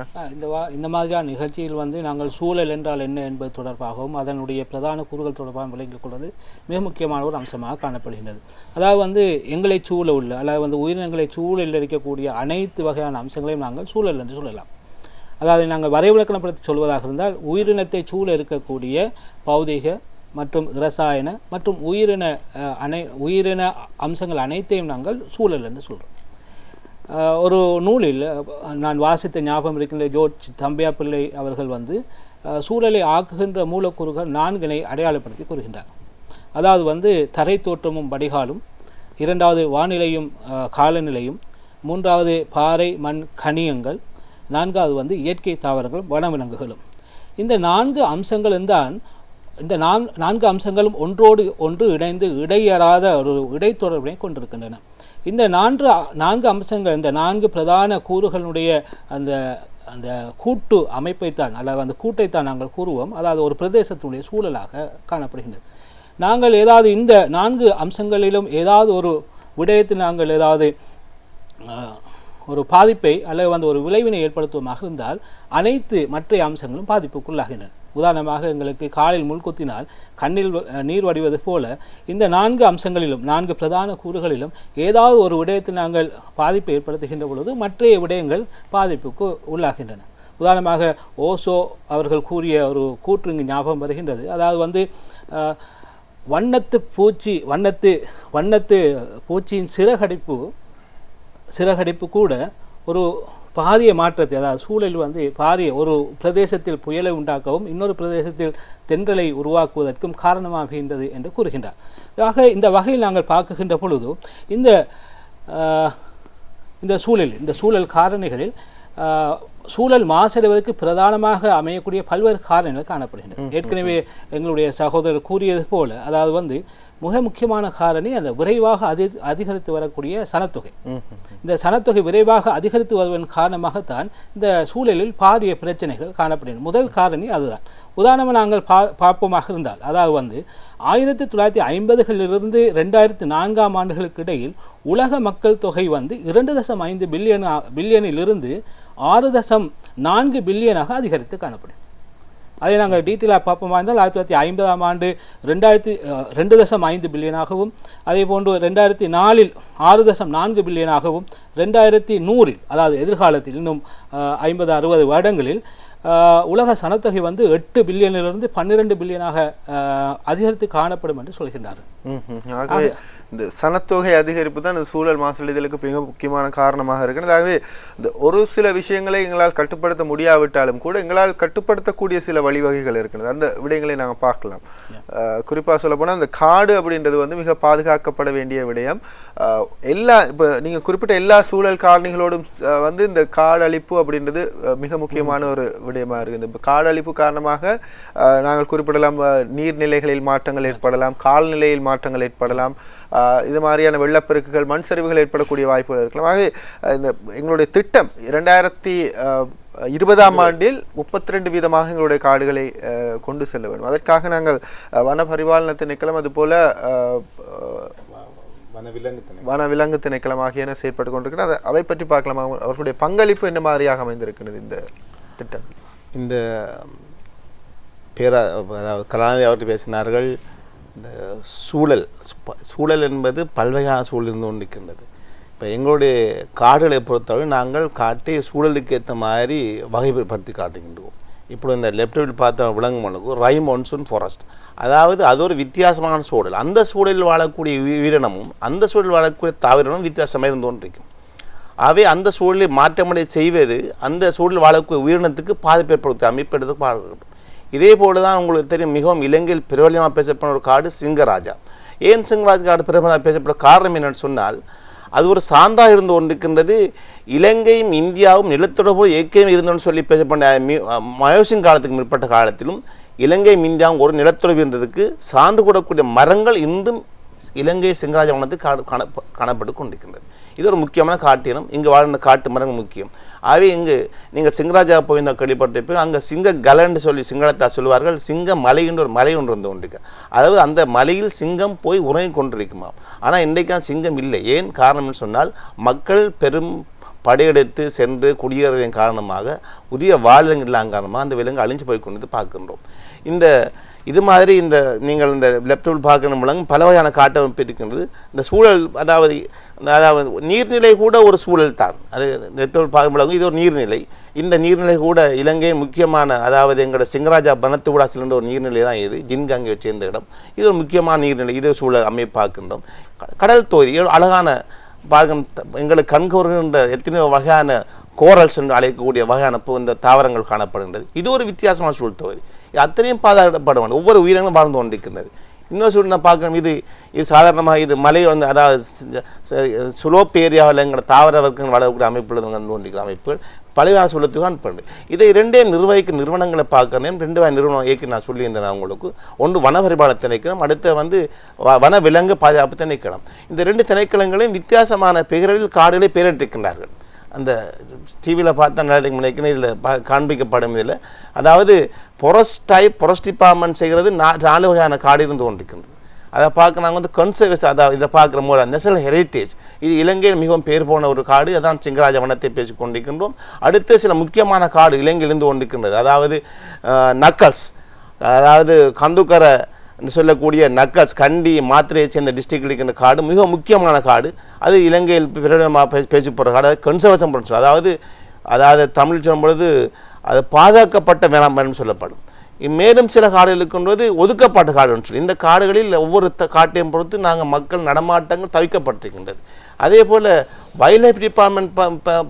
இந்த மாதிரியான நிகழ்ச்சியில் நாங்கள் சூழல் என்றால் என்ன என்பது தொடர்பாகவும் அதனுடைய பிரதான கூறுகள் தொடர்பாக விளங்கிக் கொள்வது மிக முக்கியமான ஒரு அம்சமாக காணப்படுகின்றது. அதாவது எங்களை சூழ உள்ள, அதாவது உயிரினங்களை சூழலில் இருக்கக்கூடிய அனைத்து வகையான அம்சங்களையும் நாங்கள் சூழல் என்று சொல்லலாம். அதாவது நாங்கள் வரைவிலக்கணப்படுத்தி சொல்வதாக இருந்தால், உயிரினத்தை சூழ இருக்கக்கூடிய பௌதிக மற்றும் இரசாயன மற்றும் உயிரின அம்சங்கள் அனைத்தையும் நாங்கள் சூழல் என்று சொல்கிறோம். ஒரு நூலில் நான் வாசித்த ஞாபகம் இருக்கின்ற ஜோர்ஜ் தம்பியாப்பிள்ளை அவர்கள் சூழலை ஆக்குகின்ற மூலக்கூறுகள் 4 அடையாளப்படுத்தி கூறுகின்றார். அதாவது தரை தோற்றமும் வடிகாலும், 2வது வானிலையும் காலநிலையும், 3வது பாறை மண் கனியங்கள், 4வது இயற்கை தாவரங்களும் வனவிலங்குகளும். இந்த 4 அம்சங்களும் தான், இந்த 4 அம்சங்களும் ஒன்றோடு ஒன்று இணைந்து இடையறாத ஒரு இடைத்தொடர்பினை கொண்டிருக்கின்றன. இந்த 4 அம்சங்கள், இந்த 4 பிரதான கூறுகளுடைய அந்த கூட்டு அமைப்பைத்தான், அல்லது அந்த கூட்டைத்தான் நாங்கள் கூறுவோம். அதாவது ஒரு பிரதேசத்தினுடைய சூழலாக காணப்படுகின்றது. நாங்கள் ஏதாவது இந்த 4 அம்சங்களிலும் ஏதாவது ஒரு விடயத்தில் நாங்கள் ஏதாவது ஒரு பாதிப்பை அல்லது ஒரு விளைவினை ஏற்படுத்துவதாக இருந்தால் அனைத்து மற்ற அம்சங்களும் பாதிப்புக்குள்ளாகின்றன. உதாரணமாக எங்களுக்கு காலில் முள்குத்தினால் கண்ணில் நீர் வடிவது போல இந்த 4 அம்சங்களிலும் 4 பிரதான கூறுகளிலும் ஏதாவது ஒரு விடயத்தில் நாங்கள் பாதிப்பை ஏற்படுத்துகின்ற பொழுது மற்ற விடயங்கள் பாதிப்புக்கு உள்ளாகின்றன. உதாரணமாக ஓசோ அவர்கள் கூறிய ஒரு கூற்று இங்கு ஞாபகம் வருகின்றது. அதாவது வண்ணத்து பூச்சியின் சிறகடிப்பு கூட ஒரு பாரிய மாற்றத்தை, அதாவது சூழல் பாரிய ஒரு பிரதேசத்தில் புயலை உண்டாக்கவும் இன்னொரு பிரதேசத்தில் தென்றலை உருவாக்குவதற்கும் காரணமாகின்றது என்று கூறுகின்றார். ஆக இந்த வகையில் நாங்கள் பார்க்குகின்ற பொழுது இந்த சூழல் காரணிகளில் சூழல் மாசடைவதற்கு பிரதானமாக அமையக்கூடிய பல்வேறு காரணங்கள் காணப்படுகின்றன. ஏற்கனவே எங்களுடைய சகோதரர் கூறியது போல, அதாவது மிக முக்கியமான காரணி அந்த விரைவாக அதிகரித்து வரக்கூடிய சனத்தொகை. இந்த சனத்தொகை விரைவாக அதிகரித்து வருவதன் காரணமாகத்தான் இந்த சூழலில் பாரிய பிரச்சனைகள் காணப்படுகின்றன. முதல் காரணி அதுதான். உதாரணமாக நாங்கள் பார்ப்போமாக இருந்தால், அதாவது 1950களிலிருந்து 2004ஆம் ஆண்டுகளுக்கு இடையில் உலக மக்கள் தொகை 2.5 பில்லியனிலிருந்து 6.4 பில்லியனாக அதிகரித்து காணப்படும். அதை நாங்கள் டீட்டெயிலாக பார்ப்போமா இருந்தால் 1950ஆம் ஆண்டு 2.5 பில்லியனாகவும், அதே போன்று 2004இல் 6.4 பில்லியனாகவும், 2100இல் அதாவது எதிர்காலத்தில் இன்னும் 50-60 வருடங்களில் உலக சனத்தொகை வந்து 8 பில்லியனிலிருந்து 12 பில்லியனாக அதிகரித்து காணப்படும் என்று சொல்கின்றார். ஆகவே இந்த சனத்தொகை அதிகரிப்பு தான் இந்த சூழல் மாசடைதலுக்கு மிக முக்கியமான காரணமாக இருக்கிறது. ஆகவே இந்த ஒரு சில விஷயங்களை எங்களால் கட்டுப்படுத்த முடியாவிட்டாலும் கூட எங்களால் கட்டுப்படுத்தக்கூடிய சில வழிவகைகள் இருக்கிறது. அந்த விடயங்களை நாங்கள் பார்க்கலாம். குறிப்பாக சொல்லப்போனால் இந்த காடு அப்படின்றது வந்து மிக பாதுகாக்கப்பட வேண்டிய விடயம். இப்போ நீங்கள் குறிப்பிட்ட எல்லா சூழல் காரணிகளோடும் வந்து இந்த காடு அழிப்பு அப்படின்றது மிக முக்கியமான ஒரு விடயமாக இருக்குது. இப்போ காடு அழிப்பு காரணமாக நாங்கள் குறிப்பிடலாம் நீர்நிலைகளில் மாற்றங்கள் ஏற்படலாம், கால்நிலையில் மாற்றங்கள் ஏற்படலாம், இது மாதிரியான வெள்ளப்பெருக்குகள், மண் சரிவுகள் ஏற்படக்கூடிய வாய்ப்புகள் இருக்கலாம். ஆகவே இந்த எங்களுடைய திட்டம் 2020ஆம் ஆண்டில் 32% எங்களுடைய காடுகளை கொண்டு செல்ல வேண்டும். அதற்காக நாங்கள் வன பரிபாலன திணைக்களம் அதுபோல வனவிலங்கு திணைக்களம் ஆகியன செயற்பட்டு கொண்டிருக்கிறது. அவை பற்றி பார்க்கலாம். அவர்களுடைய பங்களிப்பு என்ன மாதிரியாக அமைந்திருக்கிறது இந்த திட்டம்? இந்த அதாவது கலாநிதி அவர்கள் பேசினார்கள். இந்த சூழல் என்பது பல்வகையான சூழல் இருந்து கொண்டிருக்கின்றது. இப்போ எங்களுடைய காடுகளை பொறுத்தவரை நாங்கள் காட்டை சூழலுக்கு ஏற்ற மாதிரி வகைப்படுத்தி காட்டுகின்றோம். இப்போ இந்த லெப்டில் பார்த்த விலங்கு ரை மான்சூன் ஃபாரஸ்ட், அதாவது அது ஒரு வித்தியாசமான சூழல். அந்த சூழலில் வாழக்கூடிய உயிரினமும் அந்த சூழலில் வாழக்கூடிய தாவரமும் வித்தியாசமாக இருந்து கொண்டிருக்கும். ஆகவே அந்த சூழலை மாற்றமடைய செய்வது அந்த சூழலில் வாழக்கூடிய உயிரினத்துக்கு பாதிப்பு ஏற்படுத்த அமைப்பு எடுத்து பாடுகின்றோம். இதே போல தான் உங்களுக்கு தெரியும், மிகவும் இலங்கையில் பிரபலமாக பேசப்பட்ட ஒரு காடு சிங்கராஜா. ஏன் சிங்கராஜ் காடு பிரபலமாக பேசப்பட்ட காரணம் என்னென்னு சொன்னால், அது ஒரு சான்றாக இருந்து கொண்டிருக்கின்றது. இலங்கையும் இந்தியாவும் நிலத்தொடர்பு ஏற்கனவே இருந்தோன்னு சொல்லி பேசப்பட்ட மயோசின் காலத்துக்கு முற்பட்ட காலத்திலும் இலங்கையும் இந்தியாவும் ஒரு நிலத்தொடர்பு இருந்ததுக்கு சான்று கூடக்கூடிய மரங்கள் இன்றும் இலங்கை சிங்கராஜ வனத்துக்கு காணப்பட்டு கொண்டிருக்கின்றது. இது ஒரு முக்கியமான காட்டினம். இங்கு வாழ்ந்த காட்டு மரங்கள் முக்கியம். ஆகவே இங்கு நீங்கள் சிங்கராஜா போயிருந்த கேள்விப்பட்டிருப்பீங்க. அங்கே சிங்க கலன்னு சொல்லி சிங்களத்தா சொல்வார்கள். சிங்க மலை என்று ஒரு மலை ஒன்று இருந்து கொண்டிருக்கு. அதாவது அந்த மலையில் சிங்கம் போய் உறங்கி கொண்டிருக்குமா. ஆனால் இன்றைக்கு சிங்கம் இல்லை. ஏன் காரணம்னு சொன்னால், மக்கள் பெரும் படையெடுத்து சென்று குடியேறின் காரணமாக உரிய வாழ்விலங்கு இல்லாத காரணமாக அந்த விலங்கு அழிஞ்சு போய் கொண்டு பார்க்கின்றோம். இது மாதிரி நீங்கள் இந்த லெப்டில் பார்க்கணும் விலங்கு பல வகையான காட்டமைப்பு இருக்கின்றது. இந்த சூழல் அதாவது நீர்நிலை கூட ஒரு சூழல் தான். அது லெப்டில் பார்க்கும் விலங்கு இது ஒரு நீர்நிலை. இந்த நீர்நிலை கூட இலங்கையின் முக்கியமான, அதாவது எங்களோட சிங்கராஜா வனத்துக்கூடா சிலன்ற ஒரு நீர்நிலை தான் இது. ஜின்காங்கை சேர்ந்த இடம். இது ஒரு முக்கியமான நீர்நிலை. இது சூழல் அமைப்பு பார்க்கின்றோம். கடல் தொகுதி அழகான பார்க்க எங்களுக்கு கண்கவர்கின்ற எத்தனையோ வகையான கோரல்ஸ் என்று அழைக்கக்கூடிய வகையான இந்த தாவரங்கள் காணப்படுகின்றது. இது ஒரு வித்தியாசமான சூழல் தொகுதி. இது அத்தனையும் பாதுகாக்கப்பட வேண்டும். ஒவ்வொரு உயிரினங்களும் வாழ்ந்து கொண்டிருக்கின்றது. இன்னொரு சூழ்நிலை பார்க்கணும். இது சாதாரணமாக இது மலை வந்து அதாவது சுலோப் ஏரியாவில் எங்களோட தாவர வர்க்கங்கள் வளரக்கூடிய அமைப்புகள் கண்டு கொண்டிருக்கிற அமைப்புகள் பலவான சூழத்துக்கு அனுப்புறது. இதை இரண்டே நிர்வகிக்கும் நிறுவனங்களை பார்க்கணும். 2 வகை நிறுவனம் ஏற்கனவே நான் சொல்லியிருந்தேன் உங்களுக்கு. ஒன்று வன பரிபாலன திணைக்களம், அடுத்த வன விலங்கு பாதுகாப்பு திணைக்களம். இந்த 2 திணைக்களங்களையும் வித்தியாசமான பெயர்களில் காடுகளை பெயரிட்டிருக்கின்றார்கள். அந்த டிவியில் பார்த்தா நடக்கும் நினைக்கிறேன். இதில் காண்பிக்கப்படும். இதில் அதாவது ஃபாரஸ்ட் டிபார்ட்மெண்ட் செய்கிறது 4 வகையான காடு இருந்து கொண்டிருக்கின்றது. அதை பார்க்க நாங்கள் கன்சர்வேஷன், அதாவது இதை பார்க்குற போது நேஷனல் ஹெரிட்டேஜ், இது இலங்கையில் மிகவும் பேர் போன ஒரு காடு. அதான் சிங்கராஜ வனத்தை பேசிக் கொண்டிருக்கின்றோம். அடுத்து சில முக்கியமான காடு இலங்கையில் இருந்து கொண்டிருக்கின்றது. அதாவது நக்கல்ஸ், அதாவது கந்துக்கரை சொல்லக்கூடிய நக்கல்ஸ், கண்டி மாத்திரையை சேர்ந்த டிஸ்ட்ரிக்ட் இருக்கின்ற காடு மிக முக்கியமான காடு. அது இலங்கையில் பிரபலமாக பேசப்படுற காடு. அது கன்சர்வேஷன் பண்ண, அதாவது தமிழ் சொல்லும் பொழுது அது பாதுகாக்கப்பட்ட வேளாண் சொல்லப்படும். மேலும் சில காடுகளுக்கு ஒதுக்கப்பட்ட காடுன்னு சொல்லி, இந்த காடுகளில் ஒவ்வொரு காட்டையும் பொறுத்து நாங்கள் மக்கள் நடமாட்டங்கள் தவிர்க்கப்பட்டிருக்கின்றது. அதே போல் வைல்ட் லைஃப் டிபார்ட்மெண்ட்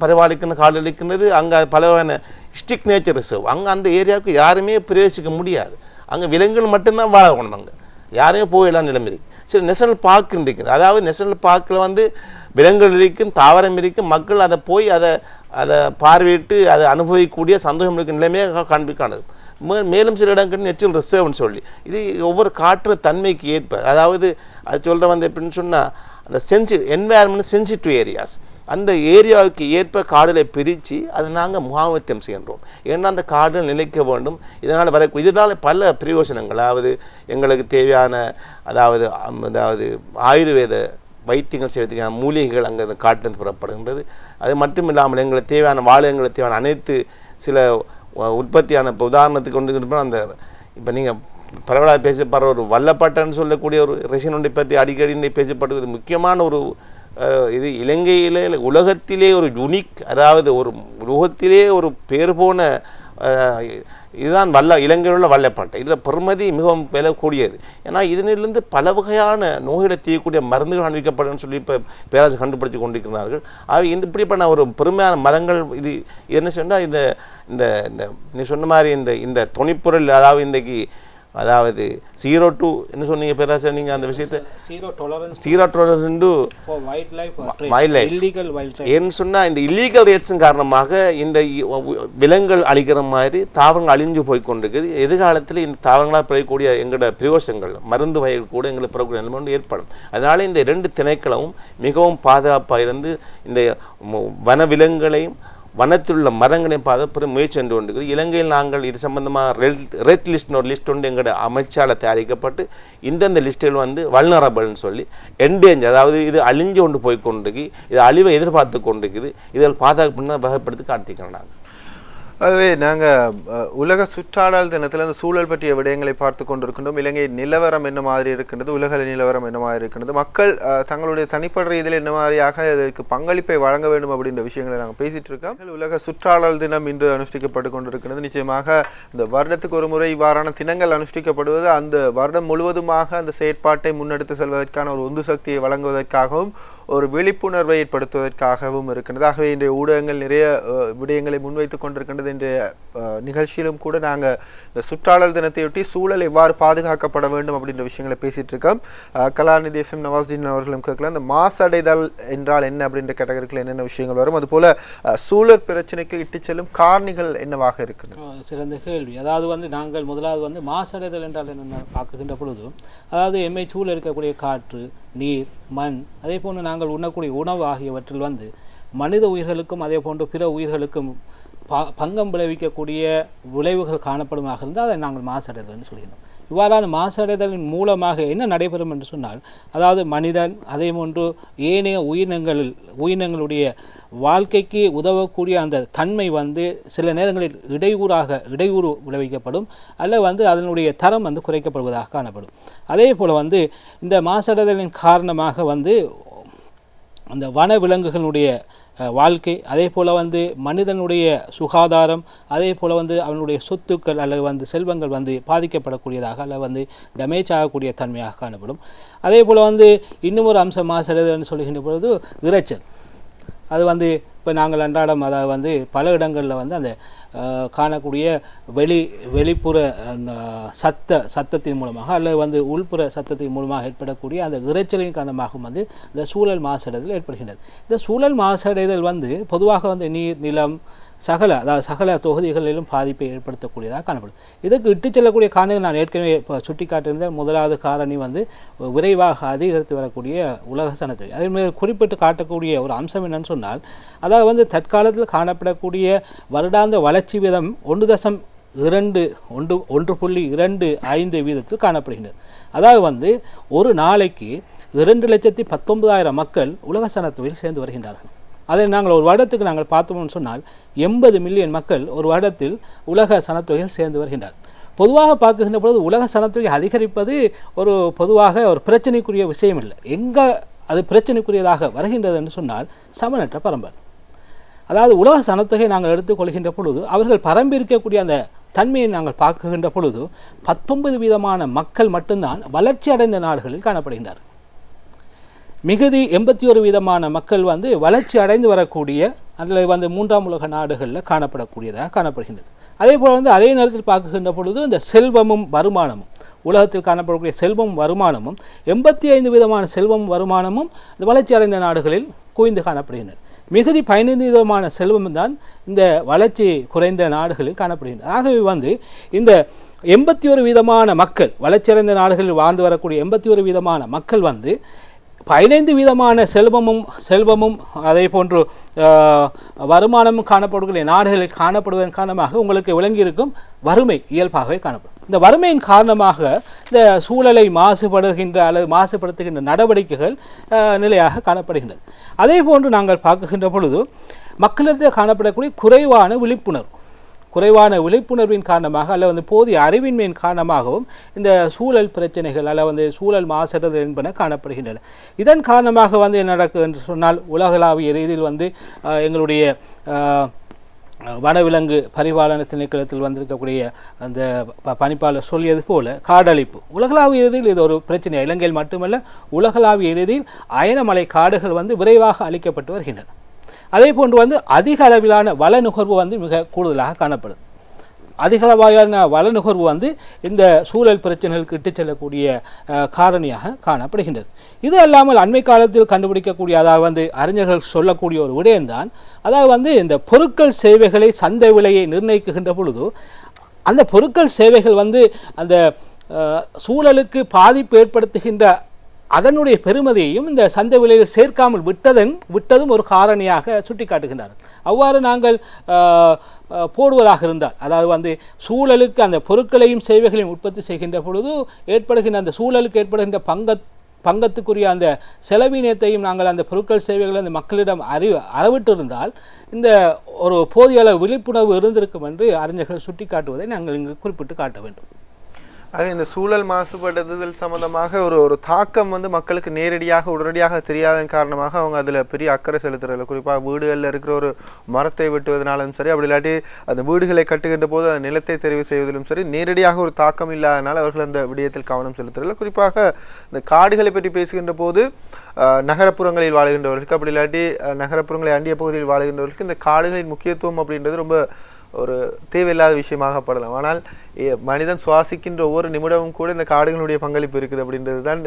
பரிபாலிக்கின்ற காடுகள் இருக்கின்றது. அங்கே பல வகையான ஸ்டிக் நேச்சர் ரிசர்வ். அங்கே அந்த ஏரியாவுக்கு யாருமே பிரவேசிக்க முடியாது. அங்கே விலங்குகள் மட்டும்தான் வாழணும். அங்கே யாரையும் போயிடலாம் நிலைமை இருக்குது. சரி, நேஷனல் பார்க் இருக்குது. அதாவது நேஷனல் பார்க்கில் விலங்குகள் இருக்கும், தாவரம் இருக்கும். மக்கள் அதை போய் அதை பார்வையிட்டு அதை அனுபவிக்கக்கூடிய சந்தோஷம் இருக்க நிலைமையாக காண்பிக்கானது. மேலும் சில இடங்கள் நேச்சுரல் ரிசர்வ்னு சொல்லி, இது ஒவ்வொரு காற்று தன்மைக்கு ஏற்ப, அதாவது அது சொல்கிற எப்படின்னு சொன்னால் அந்த என்வாயர்மெண்ட் சென்சிட்டிவ் ஏரியாஸ், அந்த ஏரியாவுக்கு ஏற்ப காடுகளை பிரித்து அதை நாங்கள் முகாமைத்துவம் செய்கின்றோம். ஏன்னா அந்த காடுகள் நிலைக்க வேண்டும். இதனால் பல பிரயோஜனங்கள், அதாவது எங்களுக்கு தேவையான அதாவது ஆயுர்வேத வைத்தியங்கள் செய்வதற்கான மூலிகைகள் அங்கே அந்த காட்டிலிருந்து புறப்படுகின்றது. அது மட்டும் இல்லாமல் எங்களுக்கு தேவையான எங்களுக்கு தேவையான அனைத்து சில உற்பத்தியான, இப்போ உதாரணத்துக்கு கொண்டு அந்த இப்போ நீங்கள் பரவலாக பேசப்படுற ஒரு வல்லப்பட்டன்னு சொல்லக்கூடிய ஒரு ரஷ்யன் ஒன்றை பற்றி அடிக்கடி பேசப்படுவது முக்கியமான ஒரு இது இலங்கையிலே உலகத்திலே ஒரு யுனிக், அதாவது ஒரு உலகத்திலே ஒரு பேர் போன இதுதான் இலங்கையில் உள்ள வல்லப்பாட்டை. இதில் பெறுமதி மிகவும் விலை கூடியது. ஏன்னா இதனிலிருந்து பல வகையான நோய்களை தீயக்கூடிய மருந்துகள் அணிவிக்கப்படும் சொல்லி இப்போ பேராசை கண்டுபிடிச்சு கொண்டிருக்கிறார்கள். ஆக இப்படிப்பட்ட ஒரு பெருமையான மரங்கள் இது என்ன சொன்னால் இந்த நீ சொன்ன மாதிரி இந்த துணிப்பொருள் அதாவது 0 to என்ன சொன்னீங்க பேராசை நீங்கள் அந்த விஷயத்தை zero tolerance for wildlife illegal wildlife ஏன்னு சொன்னால் இந்த இல்லீகல் ரேட்ஸும் காரணமாக இந்த விலங்குகள் அழிக்கிற மாதிரி தாவரங்கள் அழிஞ்சு போய் கொண்டிருக்குது. எதிர்காலத்தில் இந்த தாவரங்களாக பெறக்கூடிய எங்களோட பிரயோசனங்கள் மருந்து வகைகள் கூட எங்களுக்கு பெறக்கூடிய நிலைமை ஏற்படும். அதனால் இந்த 2 திணைக்களமும் மிகவும் பாதுகாப்பாக இருந்து இந்த வன விலங்குகளையும் வனத்தில் உள்ள மரங்களையும் பார்த்து முயற்சி சென்று கொண்டிருக்கிறது. இலங்கையில் நாங்கள் இது சம்பந்தமாக ரெட் லிஸ்ட்னு ஒரு லிஸ்ட் ஒன்று எங்களோட அமைச்சால் தயாரிக்கப்பட்டு இந்தந்த லிஸ்ட்டில் வல்னரபிள்னு சொல்லி என்டேஞ்சர், அதாவது இது அழிஞ்சு கொண்டு போய் கொண்டிருக்கு, இது அழிவை எதிர்பார்த்து கொண்டிருக்குது, இதில் பாதுகாப்புன்னு வகைப்படுத்தி காட்டிக்கிறோம். நாங்கள் அதுவே நாங்கள் உலக சுற்றாடல் தினத்தில் அந்த சூழல் பற்றிய விடயங்களை பார்த்து கொண்டிருக்கின்றோம். இலங்கை நிலவரம் என்ன மாதிரி இருக்கின்றது, உலக நிலவரம் என்ன மாதிரி இருக்கின்றது, மக்கள் தங்களுடைய தனிப்பட்ட ரீதியில் என்ன மாதிரியாக இதற்கு பங்களிப்பை வழங்க வேண்டும் அப்படின்ற விஷயங்களை நாங்கள் பேசிகிட்டு இருக்கோம். உலக சுற்றாடல் தினம் இன்று அனுஷ்டிக்கப்பட்டு கொண்டிருக்கிறது. நிச்சயமாக இந்த வருடத்துக்கு ஒரு முறை இவ்வாறான தினங்கள் அனுஷ்டிக்கப்படுவது அந்த வருடம் முழுவதுமாக அந்த செயற்பாட்டை முன்னெடுத்து செல்வதற்கான ஒரு உந்து சக்தியை வழங்குவதற்காகவும் ஒரு விழிப்புணர்வை ஏற்படுத்துவதற்காகவும் இருக்கின்றது. ஆகவே இன்றைய ஊடகங்கள் நிறைய விடயங்களை முன்வைத்துக் கொண்டிருக்கின்றது. இன்றைய நிகழ்ச்சியிலும் கூட நாங்கள் இந்த சுற்றாடல் தினத்தையொட்டி சூழல் எவ்வாறு பாதுகாக்கப்பட வேண்டும் அப்படின்ற விஷயங்களை பேசிட்டு இருக்கோம். கலாநிதி FM நவாஸ்தீன் அவர்களும் கேட்கலாம், இந்த மாசடைதல் என்றால் என்ன அப்படின்ற கேட்டகரியில் என்னென்ன விஷயங்கள் வரும், அதுபோல சூழல் பிரச்சனைக்கு இட்டு செல்லும் காரணிகள் என்னவாக இருக்குது? சிறந்த கேள்வி. அதாவது நாங்கள் முதலாவது மாசடைதல் என்றால் என்னென்ன பார்க்குகின்ற பொழுது, அதாவது எம்மை சூழல் இருக்கக்கூடிய காற்று, நீர், மண், அதே போன்று நாங்கள் உண்ணக்கூடிய உணவு ஆகியவற்றில் மனித உயிர்களுக்கும் அதே போன்று பிற உயிர்களுக்கும் பங்கம் விளைவிக்கக்கூடிய விளைவுகள் காணப்படுமாக இருந்தால் அதை நாங்கள் மாசடைதல் என்று சொல்கிறோம். இவ்வாறான மாசடைதலின் மூலமாக என்ன நடைபெறும் என்று சொன்னால், அதாவது மனிதன் அதே போன்று ஏனைய உயிரினங்களுடைய வாழ்க்கைக்கு உதவக்கூடிய அந்த தன்மை சில நேரங்களில் இடையூறு விளைவிக்கப்படும், அல்ல அதனுடைய தரம் குறைக்கப்படுவதாக காணப்படும். அதே போல் இந்த மாசடைதலின் காரணமாக அந்த வன விலங்குகளுடைய வாழ்க்கை, அதே போல் மனிதனுடைய சுகாதாரம், அதே போல் அவனுடைய சொத்துக்கள் அல்லது செல்வங்கள் பாதிக்கப்படக்கூடியதாக அல்ல டேமேஜ் ஆகக்கூடிய தன்மையாக காணப்படும். அதே போல் இன்னும் ஒரு அம்சம் மாசடைதல்னு சொல்லுகின்ற பொழுது இரைச்சல். அது இப்போ நாங்கள் அன்றாடம் அதாவது பல இடங்களில் அந்த காணக்கூடிய வெளிப்புற சத்தத்தின் மூலமாக அல்லது உள்புற சத்தத்தின் மூலமாக ஏற்படக்கூடிய அந்த இரைச்சலின் காரணமாகவும் இந்த சூழல் மாசடைதல் ஏற்படுகின்றது. இந்த சூழல் மாசடைதல் பொதுவாக நீர், நிலம், சகல தொகுதிகளிலும் பாதிப்பை ஏற்படுத்தக்கூடியதாக காணப்படும். இதுக்கு இட்டு செல்லக்கூடிய காரணங்கள் நான் ஏற்கனவே இப்போ சுட்டி காட்டியிருந்தேன். முதலாவது காரணி விரைவாக அதிகரித்து வரக்கூடிய உலக சனத்தொகை. அதே மாதிரி குறிப்பிட்டு காட்டக்கூடிய ஒரு அம்சம் என்னன்னு சொன்னால், அதாவது தற்காலத்தில் காணப்படக்கூடிய வருடாந்த வளர்ச்சி வீதம் 1.25 வீதத்தில் காணப்படுகின்றது. அதாவது ஒரு நாளைக்கு 2,19,000 மக்கள் உலக சனத்தொகையில் சேர்ந்து வருகின்றார்கள். அதை நாங்கள் ஒரு வருடத்துக்கு நாங்கள் பார்த்தோம்னு சொன்னால் 80 மில்லியன் மக்கள் ஒரு வருடத்தில் உலக சனத்தொகையில் சேர்ந்து வருகின்றார். பொதுவாக பார்க்கின்ற பொழுது உலக சனத்தொகை அதிகரிப்பது பொதுவாக ஒரு பிரச்சனைக்குரிய விஷயம் இல்லை. எங்கே அது பிரச்சனைக்குரியதாக வருகின்றது என்று சொன்னால் சமனற்ற பரம்பல். அதாவது உலக சனத்தொகை நாங்கள் எடுத்துக்கொள்கின்ற பொழுது அவர்கள் பரம்பிருக்கக்கூடிய அந்த தன்மையை நாங்கள் பார்க்கின்ற பொழுது 19% மக்கள் மட்டும்தான் வளர்ச்சி அடைந்த நாடுகளில் காணப்படுகின்றார்கள். மிகுதி 81% மக்கள் வளர்ச்சி அடைந்து வரக்கூடிய அல்லது 3ஆம் உலக நாடுகளில் காணப்படக்கூடியதாக காணப்படுகின்றது. அதே போல் அதே நேரத்தில் பார்க்கின்ற பொழுது இந்த செல்வமும் வருமானமும், உலகத்தில் காணப்படக்கூடிய செல்வமும் வருமானமும் 85% செல்வமும் வருமானமும் இந்த வளர்ச்சி அடைந்த நாடுகளில் குவிந்து காணப்படுகின்றன. மிகுதி 15% செல்வம் தான் இந்த வளர்ச்சி குறைந்த நாடுகளில் காணப்படுகின்றன. ஆகவே இந்த 81% மக்கள், வளர்ச்சியடைந்த நாடுகளில் வாழ்ந்து வரக்கூடிய 81% மக்கள் 15% செல்வமும் அதே போன்று வருமானமும் காணப்படக்கூடிய நாடுகளில் காணப்படுவதன் காரணமாக உங்களுக்கு விளங்கியிருக்கும் வறுமை இயல்பாகவே காணப்படும். இந்த வறுமையின் காரணமாக இந்த சூழலை மாசுபடுகின்ற அல்லது மாசுபடுத்துகின்ற நடவடிக்கைகள் நிலையாக காணப்படுகின்றது. அதே போன்று நாங்கள் பார்க்கின்ற பொழுது மக்களிடத்தில் காணப்படக்கூடிய குறைவான விழிப்புணர்வின் காரணமாக அல்லது போதிய அறிவின்மையின் காரணமாகவும் இந்த சூழல் பிரச்சனைகள் அல்லது சூழல் மாசடைதல் என்பன காணப்படுகின்றன. இதன் காரணமாக என்ன நடக்குது என்று சொன்னால், உலகளாவிய ரீதியில் எங்களுடைய வனவிலங்கு பரிபாலன திணைக்களத்தில் வந்திருக்கக்கூடிய அந்த பணிப்பாளர் சொல்லியது போல காடழிப்பு உலகளாவிய ரீதியில் இது ஒரு பிரச்சனை. இலங்கையில் மட்டுமல்ல, உலகளாவிய ரீதியில் அயனமலை காடுகள் விரைவாக அழிக்கப்பட்டு வருகின்றன. அதே போன்று அதிக அளவிலான வள நுகர்வு மிக கூடுதலாக காணப்படுது. அதிகளவான வள நுகர்வு இந்த சூழல் பிரச்சனைகளுக்கு இட்டு செல்லக்கூடிய காரணியாக காணப்படுகின்றது. இது அல்லாமல் அண்மை காலத்தில் கண்டுபிடிக்கக்கூடிய, அதாவது அறிஞர்கள் சொல்லக்கூடிய ஒரு விடயம்தான், அதாவது இந்த பொருட்கள் சேவைகளை சந்தை விலையை நிர்ணயிக்கின்ற பொழுது அந்த பொருட்கள் சேவைகள் அந்த சூழலுக்கு பாதிப்பு ஏற்படுத்துகின்ற அதனுடைய பெருமதியையும் இந்த சந்தை விலையில் சேர்க்காமல் விட்டதும் ஒரு காரணியாக சுட்டி காட்டுகின்றார்கள். அவ்வாறு நாங்கள் போடுவதாக இருந்தால், அதாவது சூழலுக்கு அந்த பொருட்களையும் சேவைகளையும் உற்பத்தி செய்கின்ற பொழுது ஏற்படுகின்ற அந்த சூழலுக்கு ஏற்படுகின்ற பங்கத்துக்குரிய அந்த செலவினத்தையும் நாங்கள் அந்த பொருட்கள் சேவைகளை அந்த மக்களிடம் அறவிட்டிருந்தால் இந்த ஒரு போதிய அளவு விழிப்புணர்வு இருந்திருக்கும் என்று அறிஞர்கள் சுட்டி காட்டுவதை நாங்கள் இங்கு குறிப்பிட்டு காட்ட வேண்டும். ஆக இந்த சூழல் மாசுபடுதல் சம்பந்தமாக ஒரு தாக்கம் மக்களுக்கு நேரடியாக உடனடியாக தெரியாதன் காரணமாக அவங்க அதில் பெரிய அக்கறை செலுத்துறதில்ல. குறிப்பாக வீடுகளில் இருக்கிற ஒரு மரத்தை வெட்டுவதனாலும் சரி, அப்படி இல்லாட்டி அந்த வீடுகளை கட்டுகின்ற போது அந்த நிலத்தை தெரிவு செய்வதிலும் சரி, நேரடியாக ஒரு தாக்கம் இல்லாதனால் அவர்கள் அந்த விடயத்தில் கவனம் செலுத்துறதில்லை. குறிப்பாக இந்த காடுகளை பற்றி பேசுகின்ற போது நகரப்புறங்களில் வாழ்கின்றவர்களுக்கு, அப்படி இல்லாட்டி நகரப்புறங்களை அண்டிய பகுதியில் வாழ்கின்றவர்களுக்கு இந்த காடுகளின் முக்கியத்துவம் அப்படின்றது ரொம்ப ஒரு தேவையில்லாத விஷயமாக படலாம். ஆனால் மனிதன் சுவாசிக்கின்ற ஒவ்வொரு நிமிடமும் கூட இந்த காடுகளுடைய பங்களிப்பு இருக்குது அப்படின்றது தான்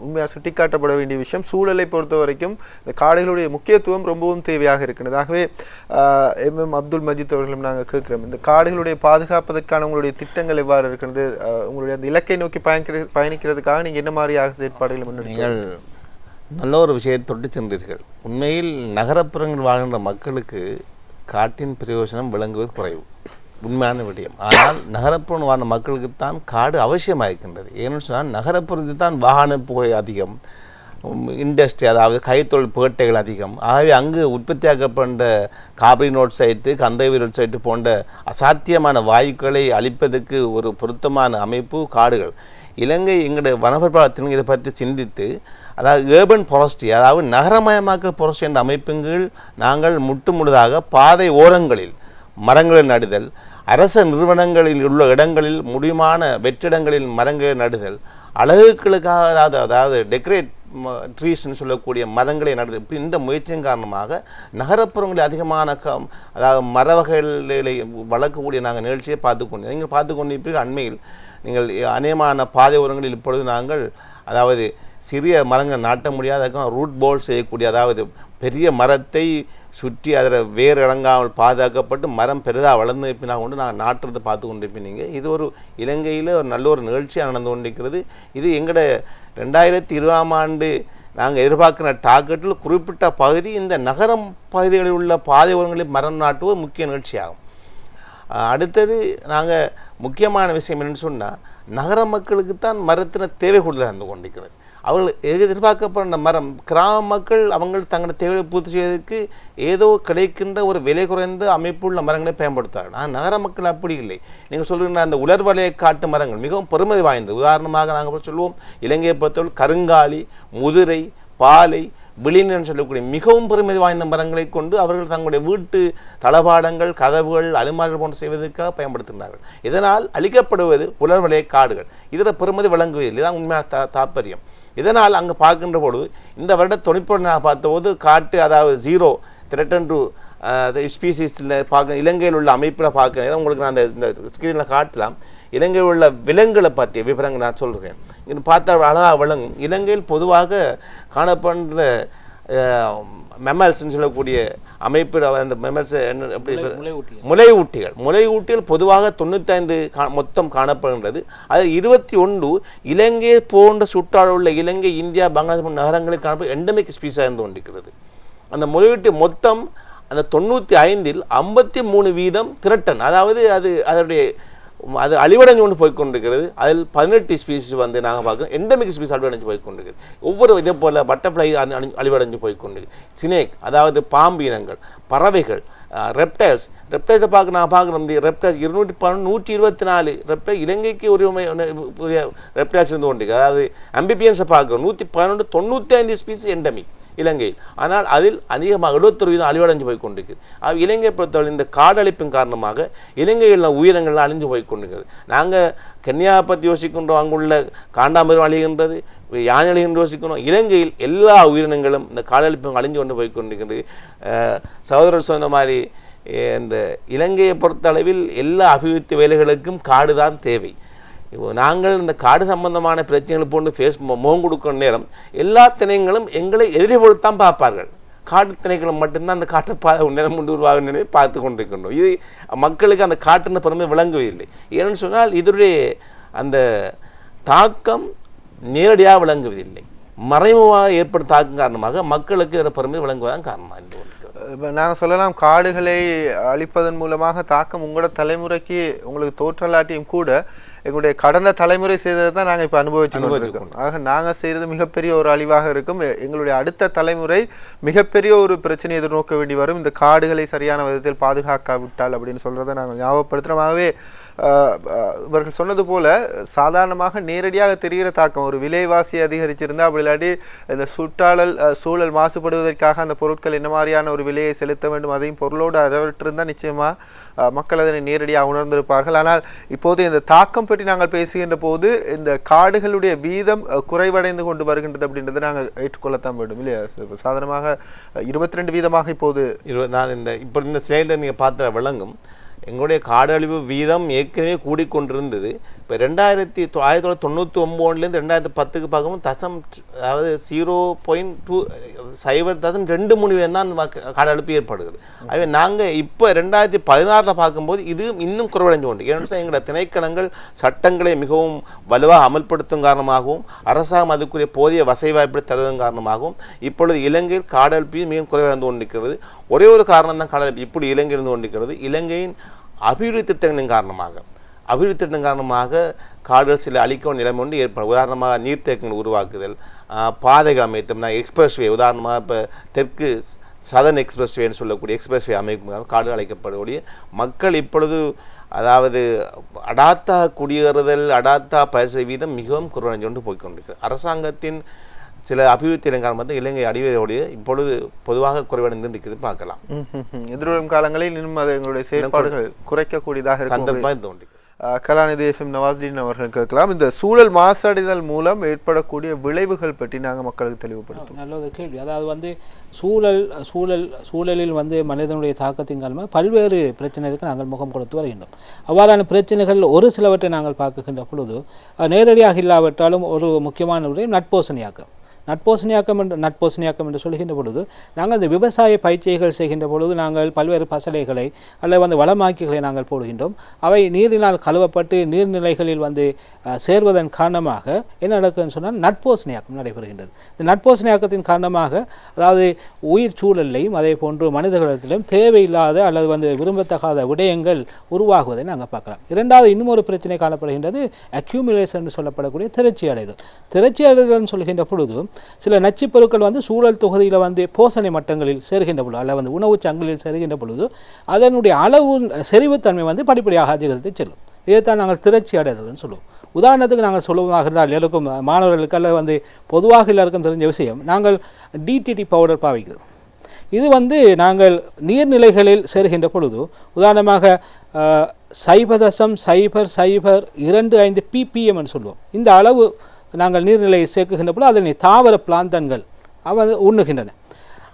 உண்மையாக சுட்டிக்காட்டப்பட வேண்டிய விஷயம். சூழலை பொறுத்த வரைக்கும் இந்த காடுகளுடைய முக்கியத்துவம் ரொம்பவும் தேவையாக இருக்கிறது. ஆகவே MM அப்துல் மஜீத் அவர்களும் நாங்கள் கேட்குறோம், இந்த காடுகளுடைய பாதுகாப்பதற்கான உங்களுடைய திட்டங்கள் எவ்வாறு இருக்கிறது, உங்களுடைய அந்த இலக்கை நோக்கி பயணிக்கிறதுக்காக நீங்கள் என்ன மாதிரியாக செயற்பாடுகளை முன்னெடுங்கள்? நல்ல ஒரு விஷயத்தை தொட்டு சென்றீர்கள். உண்மையில் நகரப்புறங்கள் வாழ்கின்ற மக்களுக்கு காட்டின் பிரயோஜனம் விளங்குவது குறைவு, உண்மையான விடயம். ஆனால் நகரப்புறம் வாழ்ந்த மக்களுக்குத்தான் காடு அவசியமாக இருக்கின்றது. ஏன்னு சொன்னால் நகரப்புறத்தில் தான் வாகன புகை அதிகம், இண்டஸ்ட்ரி அதாவது கைத்தொழில் பேட்டைகள் அதிகம். ஆகவே அங்கு உற்பத்தியாக்கப்படுற கார்பன் ஆக்சைடு, கந்தக ஆக்சைடு போன்ற அசாத்தியமான வாயுக்களை அழிப்பதற்கு ஒரு பொருத்தமான அமைப்பு காடுகள். இலங்கை எங்களுடைய வனப்பரப்பாளத்தின் இதை பற்றி சிந்தித்து, அதாவது ஏர்பன் ஃபாரஸ்ட்ரி, அதாவது நகரமயமாக்கல் ஃபாரஸ்ட்ரி என்ற அமைப்புகள் நாங்கள் முழுதாக பாதை ஓரங்களில் மரங்களை நடுதல், அரச நிறுவனங்களில் உள்ள இடங்களில் முடியுமான வெற்றிடங்களில் மரங்களை நடுதல், அழகுகளுக்காக அதாவது டெக்கரேட் ட்ரீஸ்ன்னு சொல்லக்கூடிய மரங்களை நடுதல், இப்படி இந்த முயற்சியின் காரணமாக நகரப்புறங்களில் அதிகமான அதாவது மர வகைகளை வளர்க்கக்கூடிய நாங்கள் நிகழ்ச்சியை பார்த்துக்கொண்டு நீங்கள் பார்த்துக்கொண்டிருப்பீர்கள். அண்மையில் நீங்கள் அநேகமான பாதை ஓரங்களில் இப்பொழுது நாங்கள் அதாவது சிறிய மரங்கள் நாட்ட முடியாத ரூட் போல் செய்யக்கூடிய, அதாவது பெரிய மரத்தை சுற்றி அதில் வேறு இறங்காமல் பாதுகாக்கப்பட்டு மரம் பெரிதாக வளர்ந்து இருப்பினா கொண்டு நாங்கள் நாட்டுறதை பார்த்து கொண்டிருப்பீங்க. இது ஒரு இலங்கையில் ஒரு நல்ல ஒரு நிகழ்ச்சியாக நடந்து கொண்டிருக்கிறது. இது எங்களோட 2020ஆம் ஆண்டு நாங்கள் எதிர்பார்க்கிற டார்கெட்டில் குறிப்பிட்ட பகுதி இந்த நகரம் பகுதிகளில் உள்ள பாதை ஓரங்களில் மரம் நாட்டுவது முக்கிய நிகழ்ச்சியாகும். அடுத்தது நாங்கள் முக்கியமான விஷயம் என்னென்னு சொன்னால், நகர மக்களுக்குத்தான் மரத்தின தேவை கூடுதலாக இருந்து கொண்டிருக்கிறது. அவர்கள் எதிர்பார்க்கப்படுற மரம், கிராம மக்கள் அவங்க தங்களோட தேவையை பூர்த்தி செய்வதற்கு ஏதோ கிடைக்கின்ற ஒரு விலை குறைந்த அமைப்புள்ள மரங்களை பயன்படுத்துவார்கள். ஆனால் நகர மக்கள் அப்படி இல்லை. நீங்கள் சொல்லுகின்ற அந்த உலர்வலையை காட்டு மரங்கள் மிகவும் பெருமதி வாய்ந்தது. உதாரணமாக நாங்கள் சொல்லுவோம், இலங்கையை பொறுத்தவரை கருங்காலி, முதிரை, பாலை, விளின்னு சொல்லக்கூடிய மிகவும் பெருமதி வாய்ந்த மரங்களை கொண்டு அவர்கள் தங்களுடைய வீட்டு தளபாடங்கள், கதவுகள், அலுமாரிகள் போன்று செய்வதற்காக பயன்படுத்துகிறார்கள். இதனால் அழிக்கப்படுவது உலர்வலைய காடுகள். இதில் பெருமதி விளங்குவதில்லை. இதுதான் உண்மையான தாற்பயம். இதனால் அங்கே பார்க்கின்ற பொழுது இந்த வருட 90 நான் பார்த்தபோது காட்டு, அதாவது 0 த்ரெட்டன் டு ஸ்பீசிஸில் பார்க்க இலங்கையில் உள்ள அமைப்பில் பார்க்க உங்களுக்கு நான் இந்த ஸ்க்ரீனில் காட்டலாம். இலங்கையில் உள்ள விலங்குகளை பற்றிய விவரங்கள் நான் சொல்கிறேன். இது பார்த்தா அழகாக விளங்கும். இலங்கையில் பொதுவாக காணப்படுற மெமல்ஸ்ன்னு சொல்லக்கூடிய அமைப்பில் அந்த மெமல்ஸ் என்ன எப்படி முளையூட்டிகள் பொதுவாக 95 மொத்தம் காணப்படுகின்றது. அது 21 இலங்கை போன்ற சுற்றால் உள்ள இலங்கை, இந்தியா, பங்களாதேஷ் நகரங்களில் காணப்படும் எண்டமிக் ஸ்பீஸாக இருந்து கொண்டிருக்கிறது. அந்த முளையூட்டி மொத்தம் அந்த 95இல் 53% திரட்டன், அதாவது அது அழிவடைஞ்சு கொண்டு போய்கொண்டிருக்கிறது. அதில் 18 ஸ்பீசிஸ் நாங்கள் பார்க்குறோம் எண்டமிக் ஸ்பீஸ் அழிவடைஞ்சு போய்கொண்டிருக்குது. ஒவ்வொரு இதே போல் பட்டர்ஃப்ளை அழிவடைஞ்சு போய்கொண்டிருக்கு. சினேக், அதாவது பாம்பு இனங்கள், பறவைகள், ரெப்டைல்ஸை நான் பார்க்குறோம். இந்த ரெப்டைல்ஸ் 124 ரெப்டைல் இலங்கைக்கு ஒரு ரெப்டைல்ஸ் இருந்து கொண்டிருக்கு. அதாவது அம்பிபியன்ஸை பார்க்குறோம் 111, 95 ஸ்பீசிஸ் எண்டமிக். இலங்கையில். ஆனால் அதில் அதிகமாக 71% அழிவடைஞ்சு போய் கொண்டிருக்குது. இலங்கையை பொறுத்தவரை இந்த காடழிப்பின் காரணமாக இலங்கையில் உயிரினங்கள் அழிஞ்சு போய் கொண்டிருக்கிறது. நாங்கள் கன்னியாவை பற்றி யோசிக்கின்றோம், அங்குள்ள காண்டாமிருகம் அழிகின்றது, யானை அழிகின்ற யோசிக்கணும். இலங்கையில் எல்லா உயிரினங்களும் இந்த காடழிப்பும் அழிஞ்சு கொண்டு போய் கொண்டிருக்கிறது. சகோதரர் சொன்ன மாதிரி இந்த இலங்கையை பொறுத்த அளவில் எல்லா அபிவிருத்தி வேலைகளுக்கும் காடு தான் தேவை. இப்போ நாங்கள் இந்த காடு சம்பந்தமான பிரச்சனைகளை போன்று முகம் கொடுக்கிற நேரம் எல்லா திணைகளும் எங்களை எதிர்கொள்த்தான் பார்ப்பார்கள். காட்டு திணைகளும் மட்டும்தான் அந்த காற்று நிலம் கொண்டு உருவாக நிலையை பார்த்து கொண்டிருக்கின்றோம். இது மக்களுக்கு அந்த காற்றின பெருமை விளங்குவதில்லை. ஏன்னு சொன்னால் இதனுடைய அந்த தாக்கம் நேரடியாக விளங்குவதில்லை, மறைமுகமாக ஏற்படும் தாக்கம் காரணமாக மக்களுக்கு இதன் பெருமை விளங்குவதான் காரணமாக. இப்போ நாங்கள் சொல்லலாம், காடுகளை அழிப்பதன் மூலமாக தாக்கம் உங்களோட தலைமுறைக்கு உங்களுக்கு தோற்றலாட்டியும் கூட எங்களுடைய கடந்த தலைமுறை செய்ததை தான் நாங்கள் இப்போ அனுபவிச்சுக்கோம். ஆக நாங்கள் செய்கிறது மிகப்பெரிய ஒரு அழிவாக இருக்கும். எங்களுடைய அடுத்த தலைமுறை மிகப்பெரிய ஒரு பிரச்சனையை எதிர்நோக்க வேண்டி வரும் இந்த காடுகளை சரியான விதத்தில் பாதுகாக்காவிட்டால் அப்படின்னு சொல்கிறத நாங்கள் ஞாபகப்படுத்துகிறோமாகவே. இவர்கள் சொன்னது போல சாதாரணமாக நேரடியாக தெரிகிற தாக்கம் ஒரு விலைவாசி அதிகரிச்சிருந்தால், அப்படி இல்லாட்டி இந்த சூழல் மாசுபடுவதற்காக அந்த பொருட்கள் என்ன மாதிரியான ஒரு விலையை செலுத்த வேண்டும் அதையும் பொருளோடு அறவிட்டிருந்தால் நிச்சயமாக மக்கள் அதனை நேரடியாக உணர்ந்திருப்பார்கள். ஆனால் இப்போது இந்த தாக்கம் பற்றி நாங்கள் பேசுகின்ற போது இந்த காடுகளுடைய வீதம் குறைவடைந்து கொண்டு வருகின்றது அப்படின்றத நாங்கள் ஏற்றுக்கொள்ளத்தான் வேண்டும் இல்லையா? சாதாரணமாக 22% இப்போது நான் இந்த ஸ்லைடில் நீங்கள் பார்த்த விளங்கும் எங்களுடைய காடழிவு வீதம் ஏற்கனவே கூடிக்கொண்டிருந்தது. இப்போ 1999 2010 பார்க்கும்போது அதாவது 0.2 தான் காடழிப்பு ஏற்படுகிறது. ஆகவே நாங்கள் இப்போ 2016 பார்க்கும்போது இது இன்னும் குறைவடைஞ்சு கொண்டு, ஏன்னா எங்களோட திணைக்களங்கள் சட்டங்களை மிகவும் வலுவாக அமல்படுத்தும் காரணமாகவும் அரசாங்கம் அதுக்குரிய போதிய வசதி வாய்ப்பை தருவதன் காரணமாகவும் இப்பொழுது இலங்கையில் காடழிப்பு மிகவும் குறைவடைந்து கொண்டிருக்கிறது. ஒரே ஒரு காரணம் தான் காடழிப்பு இப்படி இலங்கை இருந்து கொண்டிருக்கிறது. இலங்கையின் அபிவிருத்தி திட்டங்களின் காரணமாக காடுகள் சில அழிக்கும் நிலைமை ஒன்று ஏற்படும். உதாரணமாக நீர்த்தேக்கங்கள் உருவாக்குதல், பாதைகள் அமைத்தோம்னா எக்ஸ்பிரஸ்வே, உதாரணமாக இப்போ தெற்கு சதர்ன் எக்ஸ்பிரஸ்வேன்னு சொல்லக்கூடிய எக்ஸ்பிரஸ்வே அமைக்கும் காடுகள் அழைக்கக்கூடிய மக்கள் இப்பொழுது அதாவது அடாத்தா குடியேறுதல், அடாத்தா பயிற்சி வீதம் மிகவும் குறைவடைந்து கொண்டு போய்கொண்டிருக்கிறது. அரசாங்கத்தின் சில அபிவிருத்தி காரணமாக இலங்கை அடிவதையோடு இப்பொழுது பொதுவாக குறைவடைந்து இருக்கிறது பார்க்கலாம். எதிர்வரும் காலங்களில் இன்னும் அது எங்களுடைய செயல்பாடுகள் குறைக்கக்கூடியதாக சந்தர்ப்பம் தோன்றி. கலாநிதி எஃப்எம் நவாஸ்தீன் அவர்கள் கேட்கலாம், இந்த சூழல் மாசடைதல் மூலம் ஏற்படக்கூடிய விளைவுகள் பற்றி நாங்கள் மக்களுக்கு தெளிவுபடுத்தும். நல்ல ஒரு கேள்வி. அதாவது சூழலில் மனிதனுடைய தாக்கத்தின் காரணமாக பல்வேறு பிரச்சனைகளுக்கு நாங்கள் முகம் கொடுத்து வருகின்றோம். அவ்வாறான பிரச்சனைகள் ஒரு சிலவற்றை நாங்கள் பார்க்கின்ற பொழுது நேரடியாக இல்லாவிட்டாலும் ஒரு முக்கியமான விடயம் நட்போசனையாக்கம் என்று சொல்கின்ற பொழுது நாங்கள் இந்த விவசாய பயிற்சிகள் செய்கின்ற பொழுது நாங்கள் பல்வேறு பசலைகளை அல்லது வளமாக்கிகளை நாங்கள் போடுகின்றோம். அவை நீரினால் கழுவப்பட்டு நீர்நிலைகளில் சேர்வதன் காரணமாக என்ன நடக்குதுன்னு சொன்னால் நட்போசனையாக்கம் நடைபெறுகின்றது. இந்த நட்போசனையாக்கத்தின் காரணமாக அதாவது உயிர் சூழலையும் அதே போன்று மனிதர்களிடத்திலும் தேவையில்லாத அல்லது விரும்பத்தகாத விடயங்கள் உருவாகுவதை நாங்கள் பார்க்கலாம். இரண்டாவது இன்னும் ஒரு பிரச்சனை காணப்படுகின்றது, அக்யூமுலேஷன் என்று சொல்லப்படக்கூடிய திரட்சி அடைதல் சொல்கின்ற பொழுது சில நச்சுப் பொருட்கள் சூழல் தொகுதியில் போசனை மட்டங்களில் சேர்கின்ற பொழுது அல்லது உணவு சங்கிலில் சேர்கின்ற பொழுது அதனுடைய அளவு செறிவுத்தன்மை படிப்படியாக அதிகரித்து செல்லும். இதைத்தான் நாங்கள் திரட்சி அடைதல்னு சொல்லுவோம். உதாரணத்துக்கு நாங்கள் சொல்லுவதாக இருந்தால் எல்லாருக்கும் மாணவர்களுக்கு அல்லது பொதுவாக எல்லாருக்கும் தெரிஞ்ச விஷயம், நாங்கள் டிடிடி பவுடர் பாவிக்கிறது. இது நாங்கள் நீர்நிலைகளில் சேர்கின்ற பொழுது உதாரணமாக 0.00025 ppm என்று சொல்லுவோம். இந்த அளவு நாங்கள் நீர்நிலையை சேர்க்குகின்ற பொழுது அதனை தாவர பிளாந்தான்கள் உண்ணுகின்றன.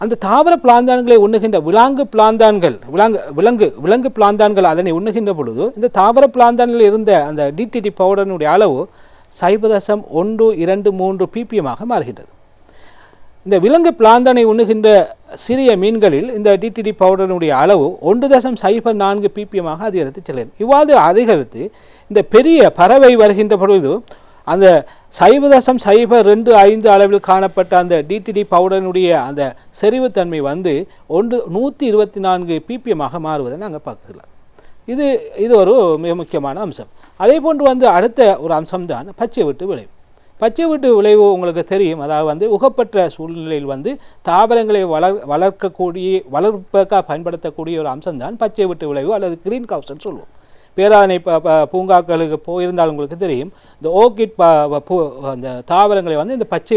அந்த தாவர பிளாந்தான்களை உண்ணுகின்ற விலங்கு பிளாந்தான்கள் அதனை உண்ணுகின்ற பொழுது இந்த தாவர பிளாந்தான்கள் இருந்த அந்த டிடிடி பவுடரினுடைய அளவு 0.123 ppm மாறுகின்றது. இந்த விலங்கு பிளாந்தானை உண்ணுகின்ற சிறிய மீன்களில் இந்த டிடிடி பவுடரினுடைய அளவு 1.04 ppm அதிகரித்து செல்கிறது. இவ்வாறு அதிகரித்து இந்த பெரிய பறவை வருகின்ற பொழுது அந்த 0.025 அளவில் காணப்பட்ட அந்த டிடிடி பவுடரினுடைய அந்த செறிவுத்தன்மை 124 ppm மாறுவதை நாங்கள் பார்க்கலாம். இது ஒரு மிக முக்கியமான அம்சம். அதே போன்று அடுத்த ஒரு அம்சம்தான் பச்சை வீட்டு விளைவு. பச்சை வீட்டு விளைவு உங்களுக்கு தெரியும், அதாவது உகப்பற்ற சூழ்நிலையில் தாவரங்களை வளர்ப்பதற்காக பயன்படுத்தக்கூடிய ஒரு அம்சம்தான் பச்சை வீட்டு விளைவு அல்லது கிரீன் ஹவுஸ்ன்னு சொல்லுவோம். பேராதனை பூங்காக்களுக்கு போயிருந்தால் உங்களுக்கு தெரியும், இந்த ஓர்கிட் அந்த தாவரங்களை இந்த பச்சை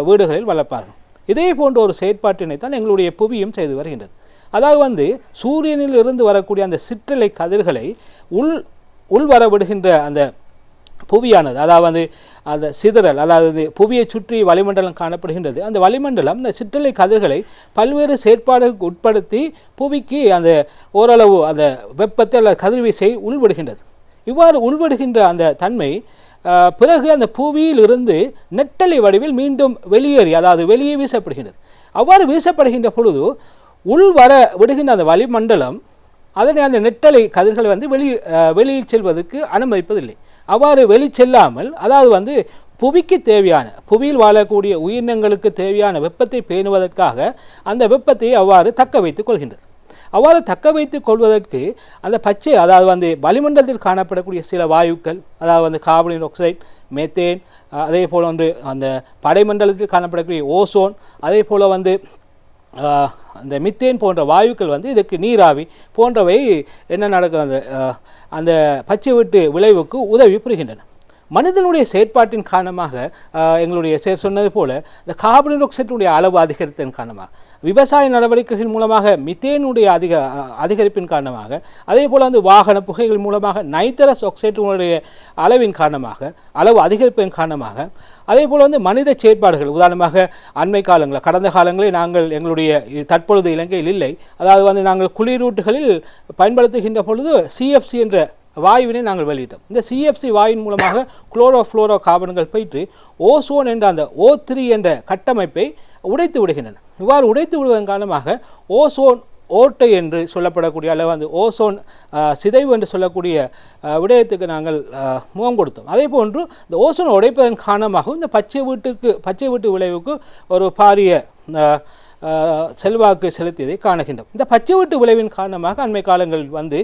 வீடுகளில் வளர்ப்பார்கள். இதே போன்ற ஒரு செயற்பாட்டினை தான் எங்களுடைய புவியும் செய்து வருகின்றது. அதாவது சூரியனில் இருந்து வரக்கூடிய அந்த சிற்றலை கதிர்களை உள்வர விடுகின்ற அந்த புவியானது, அதாவது அந்த சிதறல், அதாவது புவியை சுற்றி வளிமண்டலம் காணப்படுகின்றது. அந்த வளிமண்டலம் இந்த சிற்றலை கதிர்களை பல்வேறு செயற்பாடுகளுக்கு உட்படுத்தி புவிக்கு அந்த ஓரளவு அந்த வெப்பத்தை அல்லது கதிர்வீசை உள்விடுகின்றது. இவ்வாறு உள்விடுகின்ற அந்த தன்மை பிறகு அந்த புவியில் இருந்து நெட்டலை வடிவில் மீண்டும் வெளியேறி, அதாவது வெளியே வீசப்படுகின்றது. அவ்வாறு வீசப்படுகின்ற பொழுது உள்வர விடுகின்ற அந்த வளிமண்டலம் அதனை அந்த நெட்டலை கதிர்கள் வெளியில் செல்வதற்கு அனுமதிப்பதில்லை. அவ்வாறு வெளிச்செல்லாமல், அதாவது புவிக்கு தேவையான, புவியில் வாழக்கூடிய உயிரினங்களுக்கு தேவையான வெப்பத்தை பேணுவதற்காக அந்த வெப்பத்தை அவ்வாறு தக்க வைத்துக் கொள்கின்றது. அவ்வாறு தக்க வைத்துக் கொள்வதற்கு அந்த பச்சை, அதாவது வளிமண்டலத்தில் காணப்படக்கூடிய சில வாயுக்கள், அதாவது கார்பன் டை ஆக்சைடு, மெத்தேன், அதே போல் அந்த படைமண்டலத்தில் காணப்படக்கூடிய ஓசோன், அதே போல் அந்த மித்தேன் போன்ற வாயுக்கள் இதற்கு நீராவி போன்றவை என்ன நடக்கும், அந்த பச்சை வீட்டு விளைவுக்கு உதவி புரிகின்றன. மனிதனுடைய செயற்பாட்டின் காரணமாக எங்களுடைய சொன்னது போல இந்த கார்பன் டை ஆக்சைடுடைய அளவு அதிகரித்ததன் காரணமாக, விவசாய நடவடிக்கைகள் மூலமாக மித்தேனுடைய அதிகரிப்பின் காரணமாக, அதே போல் வாகன புகைகள் மூலமாக நைட்ரஸ் ஆக்சைடுடைய அளவின் காரணமாக, அளவு அதிகரிப்பின் காரணமாக, அதே போல் மனித செயற்பாடுகள், உதாரணமாக அண்மை காலங்களில், கடந்த காலங்களில் நாங்கள் எங்களுடைய தற்பொழுது இலங்கையில் இல்லை, அதாவது நாங்கள் குளிரூட்டுகளில் பயன்படுத்துகின்ற பொழுது சிஎஃப்சி என்ற வாயுவினை நாங்கள் வெளியிட்டோம். இந்த சிஎஃப்சி வாயின் மூலமாக குளோரோஃப்ளோரோ கார்பன்கள் போயிட்டு ஓசோன் என்ற அந்த O3 என்ற கட்டமைப்பை உடைத்து விடுகின்றன. இவ்வாறு உடைத்து விடுவதன் காரணமாக ஓசோன் ஓட்டை என்று சொல்லப்படக்கூடிய அளவு ஓசோன் சிதைவு என்று சொல்லக்கூடிய விடயத்துக்கு நாங்கள் முகம் கொடுத்தோம். அதே போன்று இந்த ஓசோன் உடைப்பதன் காரணமாக இந்த பச்சை வீட்டு விளைவுக்கு ஒரு பாரிய செல்வாக்கு செலுத்தியதை காணுகின்றோம். இந்த பச்சை வீட்டு விளைவின் காரணமாக அண்மை காலங்களில்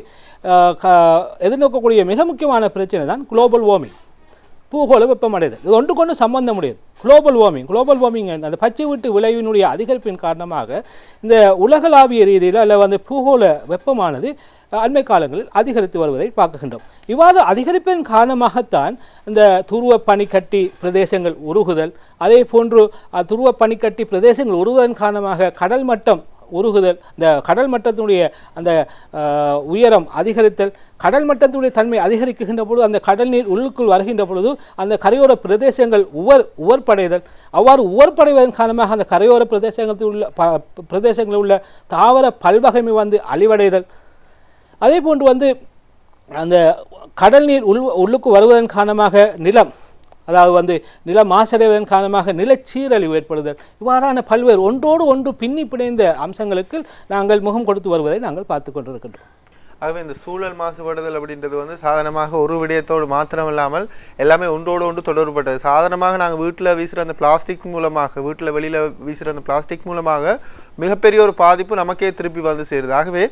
எதிர்நோக்கக்கூடிய மிக முக்கியமான பிரச்சனை தான் குளோபல் வார்மிங், பூகோள வெப்பமடைதல். இது ஒன்று கொண்டு சம்பந்தம் முடியாது. குளோபல் வார்மிங் அந்த பச்சை வீட்டு விளைவினுடைய அதிகரிப்பின் காரணமாக இந்த உலகளாவிய ரீதியில் அல்ல பூகோள வெப்பமானது அண்மை காலங்களில் அதிகரித்து வருவதை பார்க்கின்றோம். இவ்வாறு அதிகரிப்பின் காரணமாகத்தான் இந்த துருவ பனிக்கட்டி பிரதேசங்கள் உருகுதல், அதே போன்று துருவ பனிக்கட்டி பிரதேசங்கள் உருகுவதன் காரணமாக கடல் மட்டம் உருகுதல், இந்த கடல் மட்டத்தினுடைய அந்த உயரம் அதிகரித்தல், கடல் மட்டத்தினுடைய தன்மை அதிகரிக்கின்ற பொழுது அந்த கடல் நீர் உள்ளுக்குள் வருகின்ற பொழுது அந்த கரையோர பிரதேசங்கள் உவர்ப்படைதல், அவ்வாறு உவர்ப்படைவதன் காரணமாக அந்த கரையோர பிரதேசங்களில் உள்ள தாவர பல்வகைமை அழிவடைதல், அதே போன்று அந்த கடல் நீர் உள்ளுக்கு வருவதன் காரணமாக நிலம், அதாவது நிலம் மாசடைவதன் காரணமாக நிலச்சீரழிவு ஏற்படுதல், இவ்வாறான பல்வேறு ஒன்றோடு ஒன்று பின்னி பிணைந்த அம்சங்களுக்கு நாங்கள் முகம் கொடுத்து வருவதை நாங்கள் பார்த்து கொண்டிருக்கின்றோம். ஆகவே இந்த சூழல் மாசுபடுதல் அப்படின்றது சாதாரணமாக ஒரு விடயத்தோடு மாத்திரமில்லாமல் எல்லாமே ஒன்றோடு ஒன்று தொடர்பட்டது. சாதாரணமாக நாங்கள் வீட்டில் வீசுகிற அந்த பிளாஸ்டிக் மூலமாக, வீட்டில் வெளியில் வீசுகிற அந்த பிளாஸ்டிக் மூலமாக மிகப்பெரிய ஒரு பாதிப்பு நமக்கே திருப்பி சேருது. ஆகவே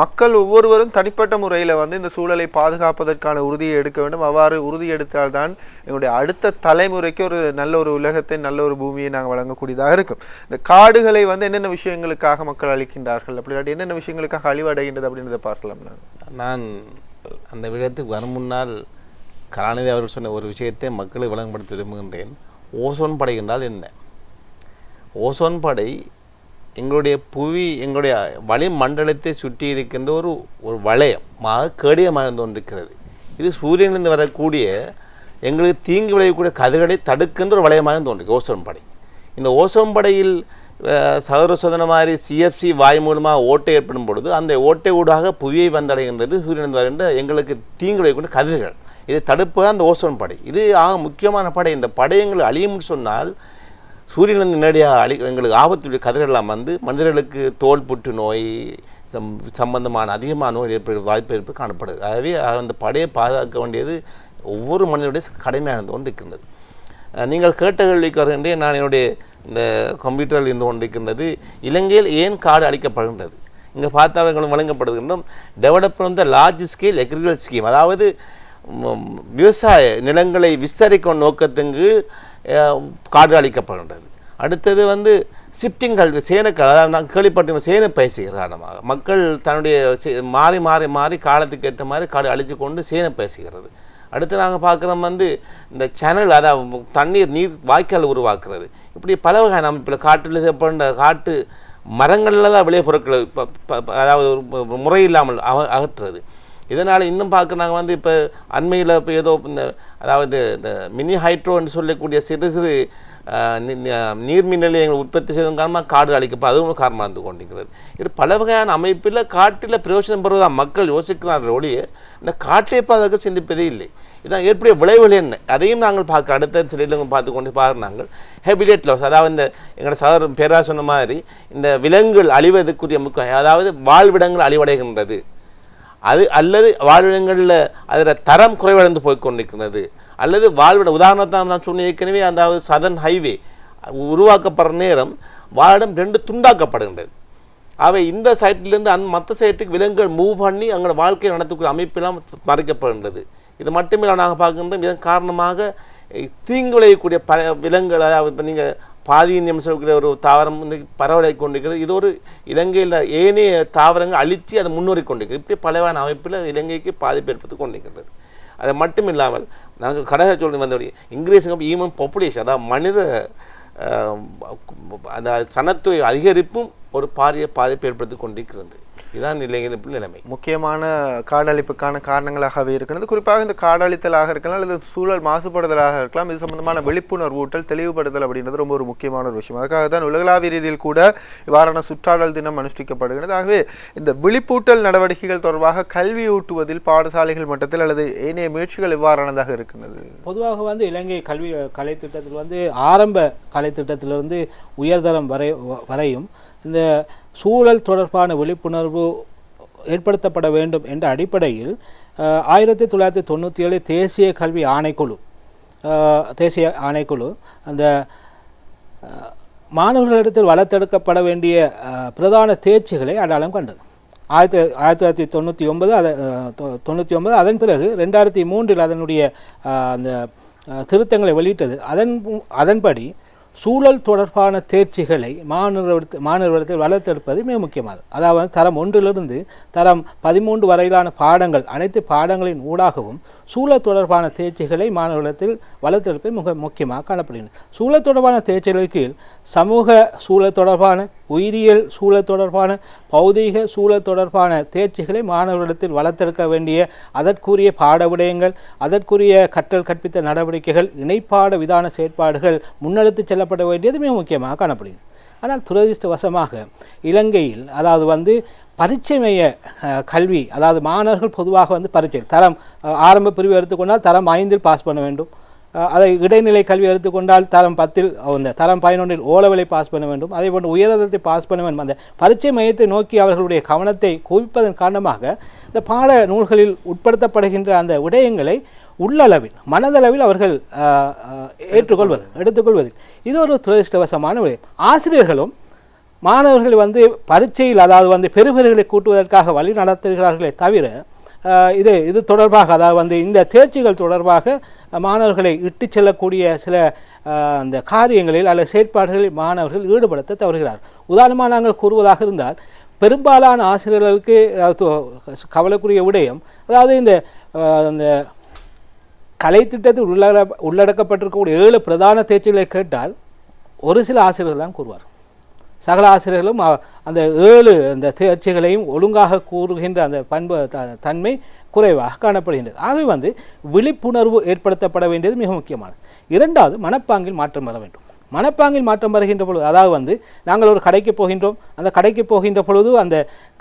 மக்கள் ஒவ்வொருவரும் தனிப்பட்ட முறையில் இந்த சூழலை பாதுகாப்பதற்கான உறுதியை எடுக்க வேண்டும். அவ்வாறு உறுதி எடுத்தால்தான் எங்களுடைய அடுத்த தலைமுறைக்கு ஒரு நல்ல ஒரு உலகத்தை, நல்ல ஒரு பூமியை நாங்கள் வழங்கக்கூடியதாக இருக்கும். இந்த காடுகளை என்னென்ன விஷயங்களுக்காக மக்கள் அளிக்கின்றார்கள், அப்படி என்னென்ன விஷயங்களுக்காக அழிவடைகின்றது அப்படின்றத பார்க்கலாம். நான் அந்த விடயத்துக்கு வரும் முன்னால் கலாநிதி அவர்கள் சொன்ன ஒரு விஷயத்தை மக்களை விளங்கப்படுத்த விரும்புகின்றேன். ஓசோன் படை என்றால் என்ன? ஓசோன் படை எங்களுடைய புவி, எங்களுடைய வளிமண்டலத்தை சுற்றி இருக்கின்ற ஒரு வளையமாக கேடியமாக இருந்து கொண்டிருக்கிறது. இது சூரியனிலிருந்து வரக்கூடிய எங்களுக்கு தீங்கு விளையக்கூடிய கதிர்களை தடுக்கின்ற ஒரு வளையமாக இருந்து கொண்டிருக்கு ஓசோன் படை. இந்த ஓசோன் படையில் சௌர சோதனை மாதிரி சிஎஃப்சி வாயு மூலமாக ஓட்டை ஏற்படும் பொழுது அந்த ஓட்டை ஊடாக புவியை வந்தடைகின்றது சூரியன் வருகின்ற எங்களுக்கு தீங்கு விளையக்கூடிய கதிர்கள். இதை தடுப்பு தான் இந்த ஓசோன் படை. இது முக்கியமான படை. இந்த படை எங்களுக்கு அழியும்னு சொன்னால் சூரியனிலிருந்து நேரடியாக எங்களுக்கு ஆபத்துடைய கதிரெல்லாம் மனிதர்களுக்கு தோல் புற்று நோய் சம்பந்தமான அதிகமான நோய் ஏற்பட வாய்ப்பு காணப்படுது. ஆகவே அந்த படையை பாதுகாக்க வேண்டியது ஒவ்வொரு மனிதனுடைய கடமையாக இருந்து கொண்டு இருக்கின்றது. நீங்கள் கேட்ட கேள்விக்கு வருகின்றேன். நான் என்னுடைய இந்த கம்ப்யூட்டரில் இருந்து கொண்டிருக்கின்றது, இலங்கையில் ஏன் காடு அழிக்கப்படுகின்றது? இங்கே பார்த்தாலும் வழங்கப்படுகின்றோம் development the large scale agriculture scheme, அதாவது விவசாய நிலங்களை விஸ்தரிக்கும் நோக்கத்துக்கு காடு அழிக்கப்படுகின்றது. அடுத்தது ஷிஃப்டிங் கல்வி, சேனக்கள், அதாவது நான் கேள்விப்பட்ட சேனை பயிற்சிகிற காரணமாக மக்கள் தன்னுடைய மாறி மாறி மாறி காலத்துக்கு ஏற்ற மாதிரி காடு அழித்து கொண்டு சேனை பயிற்சிகிறது. அடுத்து நாங்கள் பார்க்குறோம் வந்து இந்த சேனல், அதாவது நீர் வாய்க்கால் உருவாக்குறது, இப்படி பல வகையான அமைப்பில் காட்டில் செய்யப்படுற காட்டு மரங்களில் தான் விளைபொருட்களை அதாவது ஒரு முறை இல்லாமல் அகற்றுறது. இதனால் இன்னும் பார்க்குறாங்க வந்து இப்போ அண்மையில் இப்போ ஏதோ இந்த அதாவது இந்த மினி ஹைட்ரோன்னு சொல்லக்கூடிய சிறு சிறு நீர்மின் நிலையங்கள் உற்பத்தி செய்வதன் காரணமாக காடு அழிக்கப்போ அதுவும் காரணமாக இருந்து கொண்டிருக்கிறது. இது பல வகையான அமைப்பில் காட்டில் பிரயோஜனம் பெறுவதாக மக்கள் யோசிக்கிறார்கள் ஒழிய இந்த காட்டை பாதுகாக்க சிந்திப்பதே இல்லை. இதான் ஏற்படைய விளைவுகள் என்ன அதையும் நாங்கள் பார்க்க அடுத்த சிலையிலும் பார்த்து கொண்டு நாங்கள் ஹேபிடேட் லாஸ், அதாவது இந்த எங்களோட சகோதரர் பேரா சொன்ன மாதிரி இந்த விலங்குகள் அழிவதற்குரிய முக்கியம், அதாவது வாழ்விடங்கள் அழிவடைகின்றது, அது அல்லது வாழ்விடங்களில் அதில் தரம் குறைவடைந்து போய்கொண்டிருக்கிறது, அல்லது வாழ்விட உதாரணத்தான் நான் சொன்ன ஏற்கனவே அதாவது சதர்ன் ஹைவே உருவாக்கப்படுற நேரம் வாழிடம் 2 துண்டாக்கப்படுகின்றது. அவை இந்த சைட்டிலிருந்து மற்ற சைட்டுக்கு விலங்குகள் மூவ் பண்ணி அங்கே வாழ்க்கை நடத்தக்கூடிய அமைப்பெல்லாம் மறைக்கப்படுகின்றது. இது மட்டுமே நாங்கள் பார்க்கின்றோம். இதன் காரணமாக தீங்கு விளையக்கூடிய விலங்குகள், அதாவது இப்போ நீங்கள் பாதியம் சொல்லக்கூடிய ஒரு தாவரம் பரவலை கொண்டிருக்கிறது. இது ஒரு இலங்கையில் ஏனைய தாவரங்கள் அழித்து அதை முன்னேறி கொண்டிருக்கிறது. இப்படி பலவான அமைப்பில் இலங்கைக்கு பாதிப்பு ஏற்படுத்தி கொண்டிருக்கின்றது. அது மட்டும் இல்லாமல் நாங்கள் கடைசி சொல்லி வந்தபடி இன்க்ரீஸிங் ஆஃப் ஹியூமன் பாப்புலேஷன், அதாவது மனித அந்த சனத்தொகை அதிகரிப்பும் ஒரு பாரிய பாதிப்பை ஏற்படுத்தி கொண்டிருக்கிறது. இதுதான் நிலைமை. முக்கியமான காடழிப்புக்கான காரணங்களாகவே இருக்கிறது. குறிப்பாக இந்த காடழித்தலாக இருக்கலாம் அல்லது சூழல் மாசுபடுதலாக இருக்கலாம். இது சம்பந்தமான விழிப்புணர்வு ஊட்டல், தெளிவுபடுத்தல் அப்படின்றது ரொம்ப ஒரு முக்கியமான ஒரு விஷயம். அதுக்காக தான் உலகளாவிய ரீதியில் கூட இவ்வாறான சுற்றாடல் தினம் அனுஷ்டிக்கப்படுகிறது. ஆகவே இந்த விழிப்பூட்டல் நடவடிக்கைகள் தொடர்பாக கல்வி ஊட்டுவதில் பாடசாலைகள் மட்டத்தில் அல்லது ஏனைய முயற்சிகள் எவ்வாறானதாக இருக்கிறது? பொதுவாக வந்து இலங்கை கல்வி கலை திட்டத்தில் வந்து ஆரம்ப கலை திட்டத்திலிருந்து உயர்தரம் வரையும் இந்த சூழல் தொடர்பான விழிப்புணர்வு ஏற்படுத்தப்பட வேண்டும் என்ற அடிப்படையில் 1997 தேசிய கல்வி ஆணைக்குழு அந்த மாணவர்களிடத்தில் வளர்த்தெடுக்கப்பட வேண்டிய பிரதான தேர்ச்சிகளை அடையாளம் கண்டது. 1999 அதன் பிறகு 2003 அதனுடைய அந்த திருத்தங்களை வெளியிட்டது. அதன்படி சூழல் தொடர்பான தேர்ச்சிகளை மாணவர்களிடத்தில் வளர்த்தெடுப்பது மிக முக்கியமானது. அதாவது தரம் 1 தரம் 13 வரையிலான பாடங்கள் அனைத்து பாடங்களின் ஊடாகவும் சூழல் தொடர்பான தேர்ச்சிகளை மாணவர்களிடத்தில் வளர்த்தெடுப்பது மிக முக்கியமாக காணப்படுகிறது. சூழல் தொடர்பான தேர்ச்சிகளுக்கு கீழ் சமூக சூழல் தொடர்பான, உயிரியல் சூழல் தொடர்பான, பௌதீக சூழல் தொடர்பான தேர்ச்சிகளை மாணவர்களிடத்தில் வளர்த்தெடுக்க வேண்டிய அதற்குரிய பாட விடயங்கள், அதற்குரிய கற்றல் கற்பித்த நடவடிக்கைகள், இணைப்பாட விதான செயற்பாடுகள் முன்னெடுத்து செல்லப்பட வேண்டியது மிக முக்கியமாக காணப்படுகிறது. ஆனால் துரதிர்ஷ்டவசமாக இலங்கையில் அதாவது வந்து பரீட்சை மைய கல்வி, அதாவது மாணவர்கள் பொதுவாக வந்து பரீட்சை தரம் ஆரம்ப பிரிவு எடுத்துக்கொண்டால் தரம் 5 பாஸ் பண்ண வேண்டும். அதை இடைநிலை கல்வி எடுத்துக்கொண்டால் தரம் 10 அந்த தரம் 11 ஓலவலை பாஸ் பண்ண வேண்டும். அதே போன்று உயர்தரத்தை பாஸ் பண்ண வேண்டும். அந்த பரீட்சை மையத்தை நோக்கி அவர்களுடைய கவனத்தை குவிப்பதன் காரணமாக இந்த பாட நூல்களில் உட்படுத்தப்படுகின்ற அந்த விடயங்களை உள்ளளவில் மனதளவில் அவர்கள் எடுத்துக்கொள்வது இது ஒரு துரதிர்ஷ்டவசமான விடயம். ஆசிரியர்களும் மாணவர்கள் வந்து பரீட்சையில் அதாவது வந்து பெறுபேறுகளை கூட்டுவதற்காக வழி நடத்துகிறார்களே தவிர இது தொடர்பாக அதாவது வந்து இந்த தேர்ச்சிகள் தொடர்பாக மாணவர்களை இட்டு செல்லக்கூடிய சில அந்த காரியங்களில் அல்லது செயற்பாடுகளில் மாணவர்கள் ஈடுபடுத்த தவறுகிறார். உதாரணமாக நாங்கள் கூறுவதாக இருந்தால் பெரும்பாலான ஆசிரியர்களுக்கு கவலைக்குரிய விடயம், அதாவது இந்த கலை திட்டத்தில் உள்ளடக்கப்பட்டிருக்கக்கூடிய 7 பிரதான தேர்ச்சிகளை கேட்டால் ஒரு சில ஆசிரியர்கள் தான் கூறுவார். சகல ஆசிரியர்களும் அந்த 7 அந்த தேர்ச்சிகளையும் ஒழுங்காக கூறுகின்ற அந்த தன்மை குறைவாக காணப்படுகின்றது. ஆகவே வந்து விழிப்புணர்வு ஏற்படுத்தப்பட வேண்டியது மிக முக்கியமானது. 2வது மனப்பாங்கில் மாற்றம் வர வேண்டும். மனப்பாங்கில் மாற்றம் வருகின்ற பொழுது, அதாவது வந்து நாங்கள் ஒரு கடைக்கு போகின்றோம், அந்த கடைக்கு போகின்ற பொழுது அந்த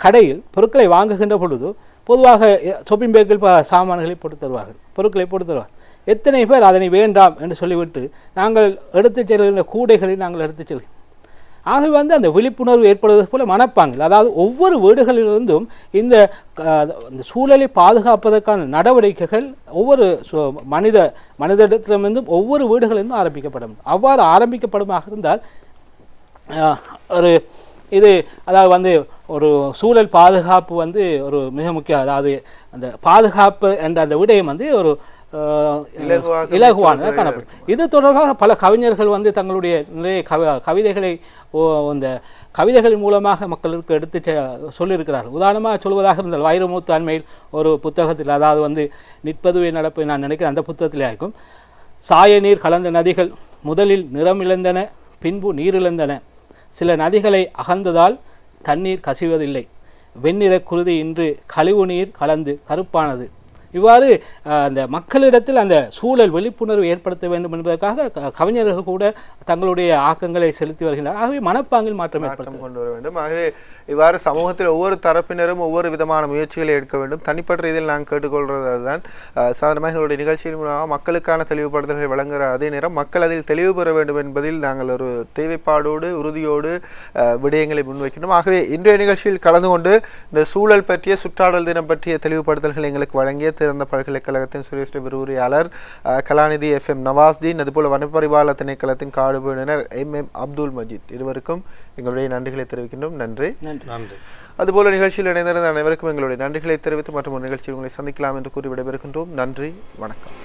கடையில் பொருட்களை வாங்குகின்ற பொழுது பொதுவாக ஷாப்பிங் பேக்கில் சாமான்களை போட்டு தருவார்கள், பொருட்களை போட்டு தருவார்கள். எத்தனை பேர் அதனை வேண்டாம் என்று சொல்லிவிட்டு நாங்கள் எடுத்துச் செல்கின்ற கூடைகளை நாங்கள் எடுத்துச் செல்கிறோம். ஆகவே வந்து அந்த விழிப்புணர்வு ஏற்படுவது போல மனப்பாங்கில், அதாவது ஒவ்வொரு வீடுகளிலிருந்தும் இந்த சூழலை பாதுகாப்பதற்கான நடவடிக்கைகள் ஒவ்வொரு மனிதனிடத்திலிருந்தும் ஒவ்வொரு வீடுகளிலிருந்தும் ஆரம்பிக்கப்படும். அவ்வாறு ஆரம்பிக்கப்படுமாக இருந்தால் அதாவது வந்து ஒரு சூழல் பாதுகாப்பு வந்து ஒரு மிக முக்கியம். அதாவது அந்த பாதுகாப்பு என்ற அந்த விடயம் வந்து ஒரு இலகுவானதாக காணப்படும். இது தொடர்பாக பல கவிஞர்கள் வந்து தங்களுடைய நிறைய கவிதைகளை இந்த கவிதைகள் மூலமாக மக்களுக்கு எடுத்து சொல்லியிருக்கிறார்கள். உதாரணமாக சொல்வதாக இருந்தால் வைரமுத்து அண்மையில் ஒரு புத்தகத்தில், அதாவது வந்து நிற்பதுவே நடப்பு நான் நினைக்கிறேன் அந்த புத்தகத்திலே ஆகும், சாய நீர் கலந்த நதிகள் முதலில் நிறமிழந்தன, பின்பு நீரிழந்தன, சில நதிகளை அகழ்ந்ததால் தண்ணீர் கசிவதில்லை, வெண்ணிற குருதி இன்று கழிவு நீர் கலந்து கருப்பானது. இவ்வாறு அந்த மக்களிடத்தில் அந்த சூழல் விழிப்புணர்வு ஏற்படுத்த வேண்டும் என்பதற்காக கவிஞர்கள் கூட தங்களுடைய ஆக்கங்களை செலுத்தி வருகின்றனர். ஆகவே மனப்பாங்கில் மாற்றம் கொண்டு வர வேண்டும். ஆகவே இவ்வாறு சமூகத்தில் ஒவ்வொரு தரப்பினரும் ஒவ்வொரு விதமான முயற்சிகளை எடுக்க வேண்டும். தனிப்பட்ட ரீதியில் நாங்கள் கேட்டுக்கொள்வது அதுதான். சாதாரணமாக எங்களுடைய நிகழ்ச்சியின் மூலமாக மக்களுக்கான தெளிவுபடுத்தல்களை வழங்குகிற அதே நேரம் மக்கள் அதில் தெளிவு பெற வேண்டும் என்பதில் நாங்கள் ஒரு தேவைப்பாடோடு உறுதியோடு விடயங்களை முன்வைக்கின்றோம். ஆகவே இன்றைய நிகழ்ச்சியில் கலந்து கொண்டு இந்த சூழல் பற்றிய சுற்றாடல் தினம் பற்றிய தெளிவுபடுத்தல்களை எங்களுக்கு வழங்கிய திறந்த பல்கலைக்கழகத்தின் சிரேஷ்ட விரிவுரையாளர் கலாநிதி FM நவாஸ்தீன், அதுபோல வனப்பரிபாலன திணைக்களத்தின் காடுபுயினர் MM அப்துல் மஜீத், இருவருக்கும் எங்களுடைய நன்றிகளை தெரிவிக்கின்றோம். நன்றி. அதுபோல நிகழ்ச்சியில் இணைந்திருந்த அனைவருக்கும் எங்களுடைய நன்றிகளை தெரிவித்து மற்றும் ஒரு நிகழ்ச்சியில் உங்களை சந்திக்கலாம் என்று கூறி விடைபெறுகின்றோம். நன்றி, வணக்கம்.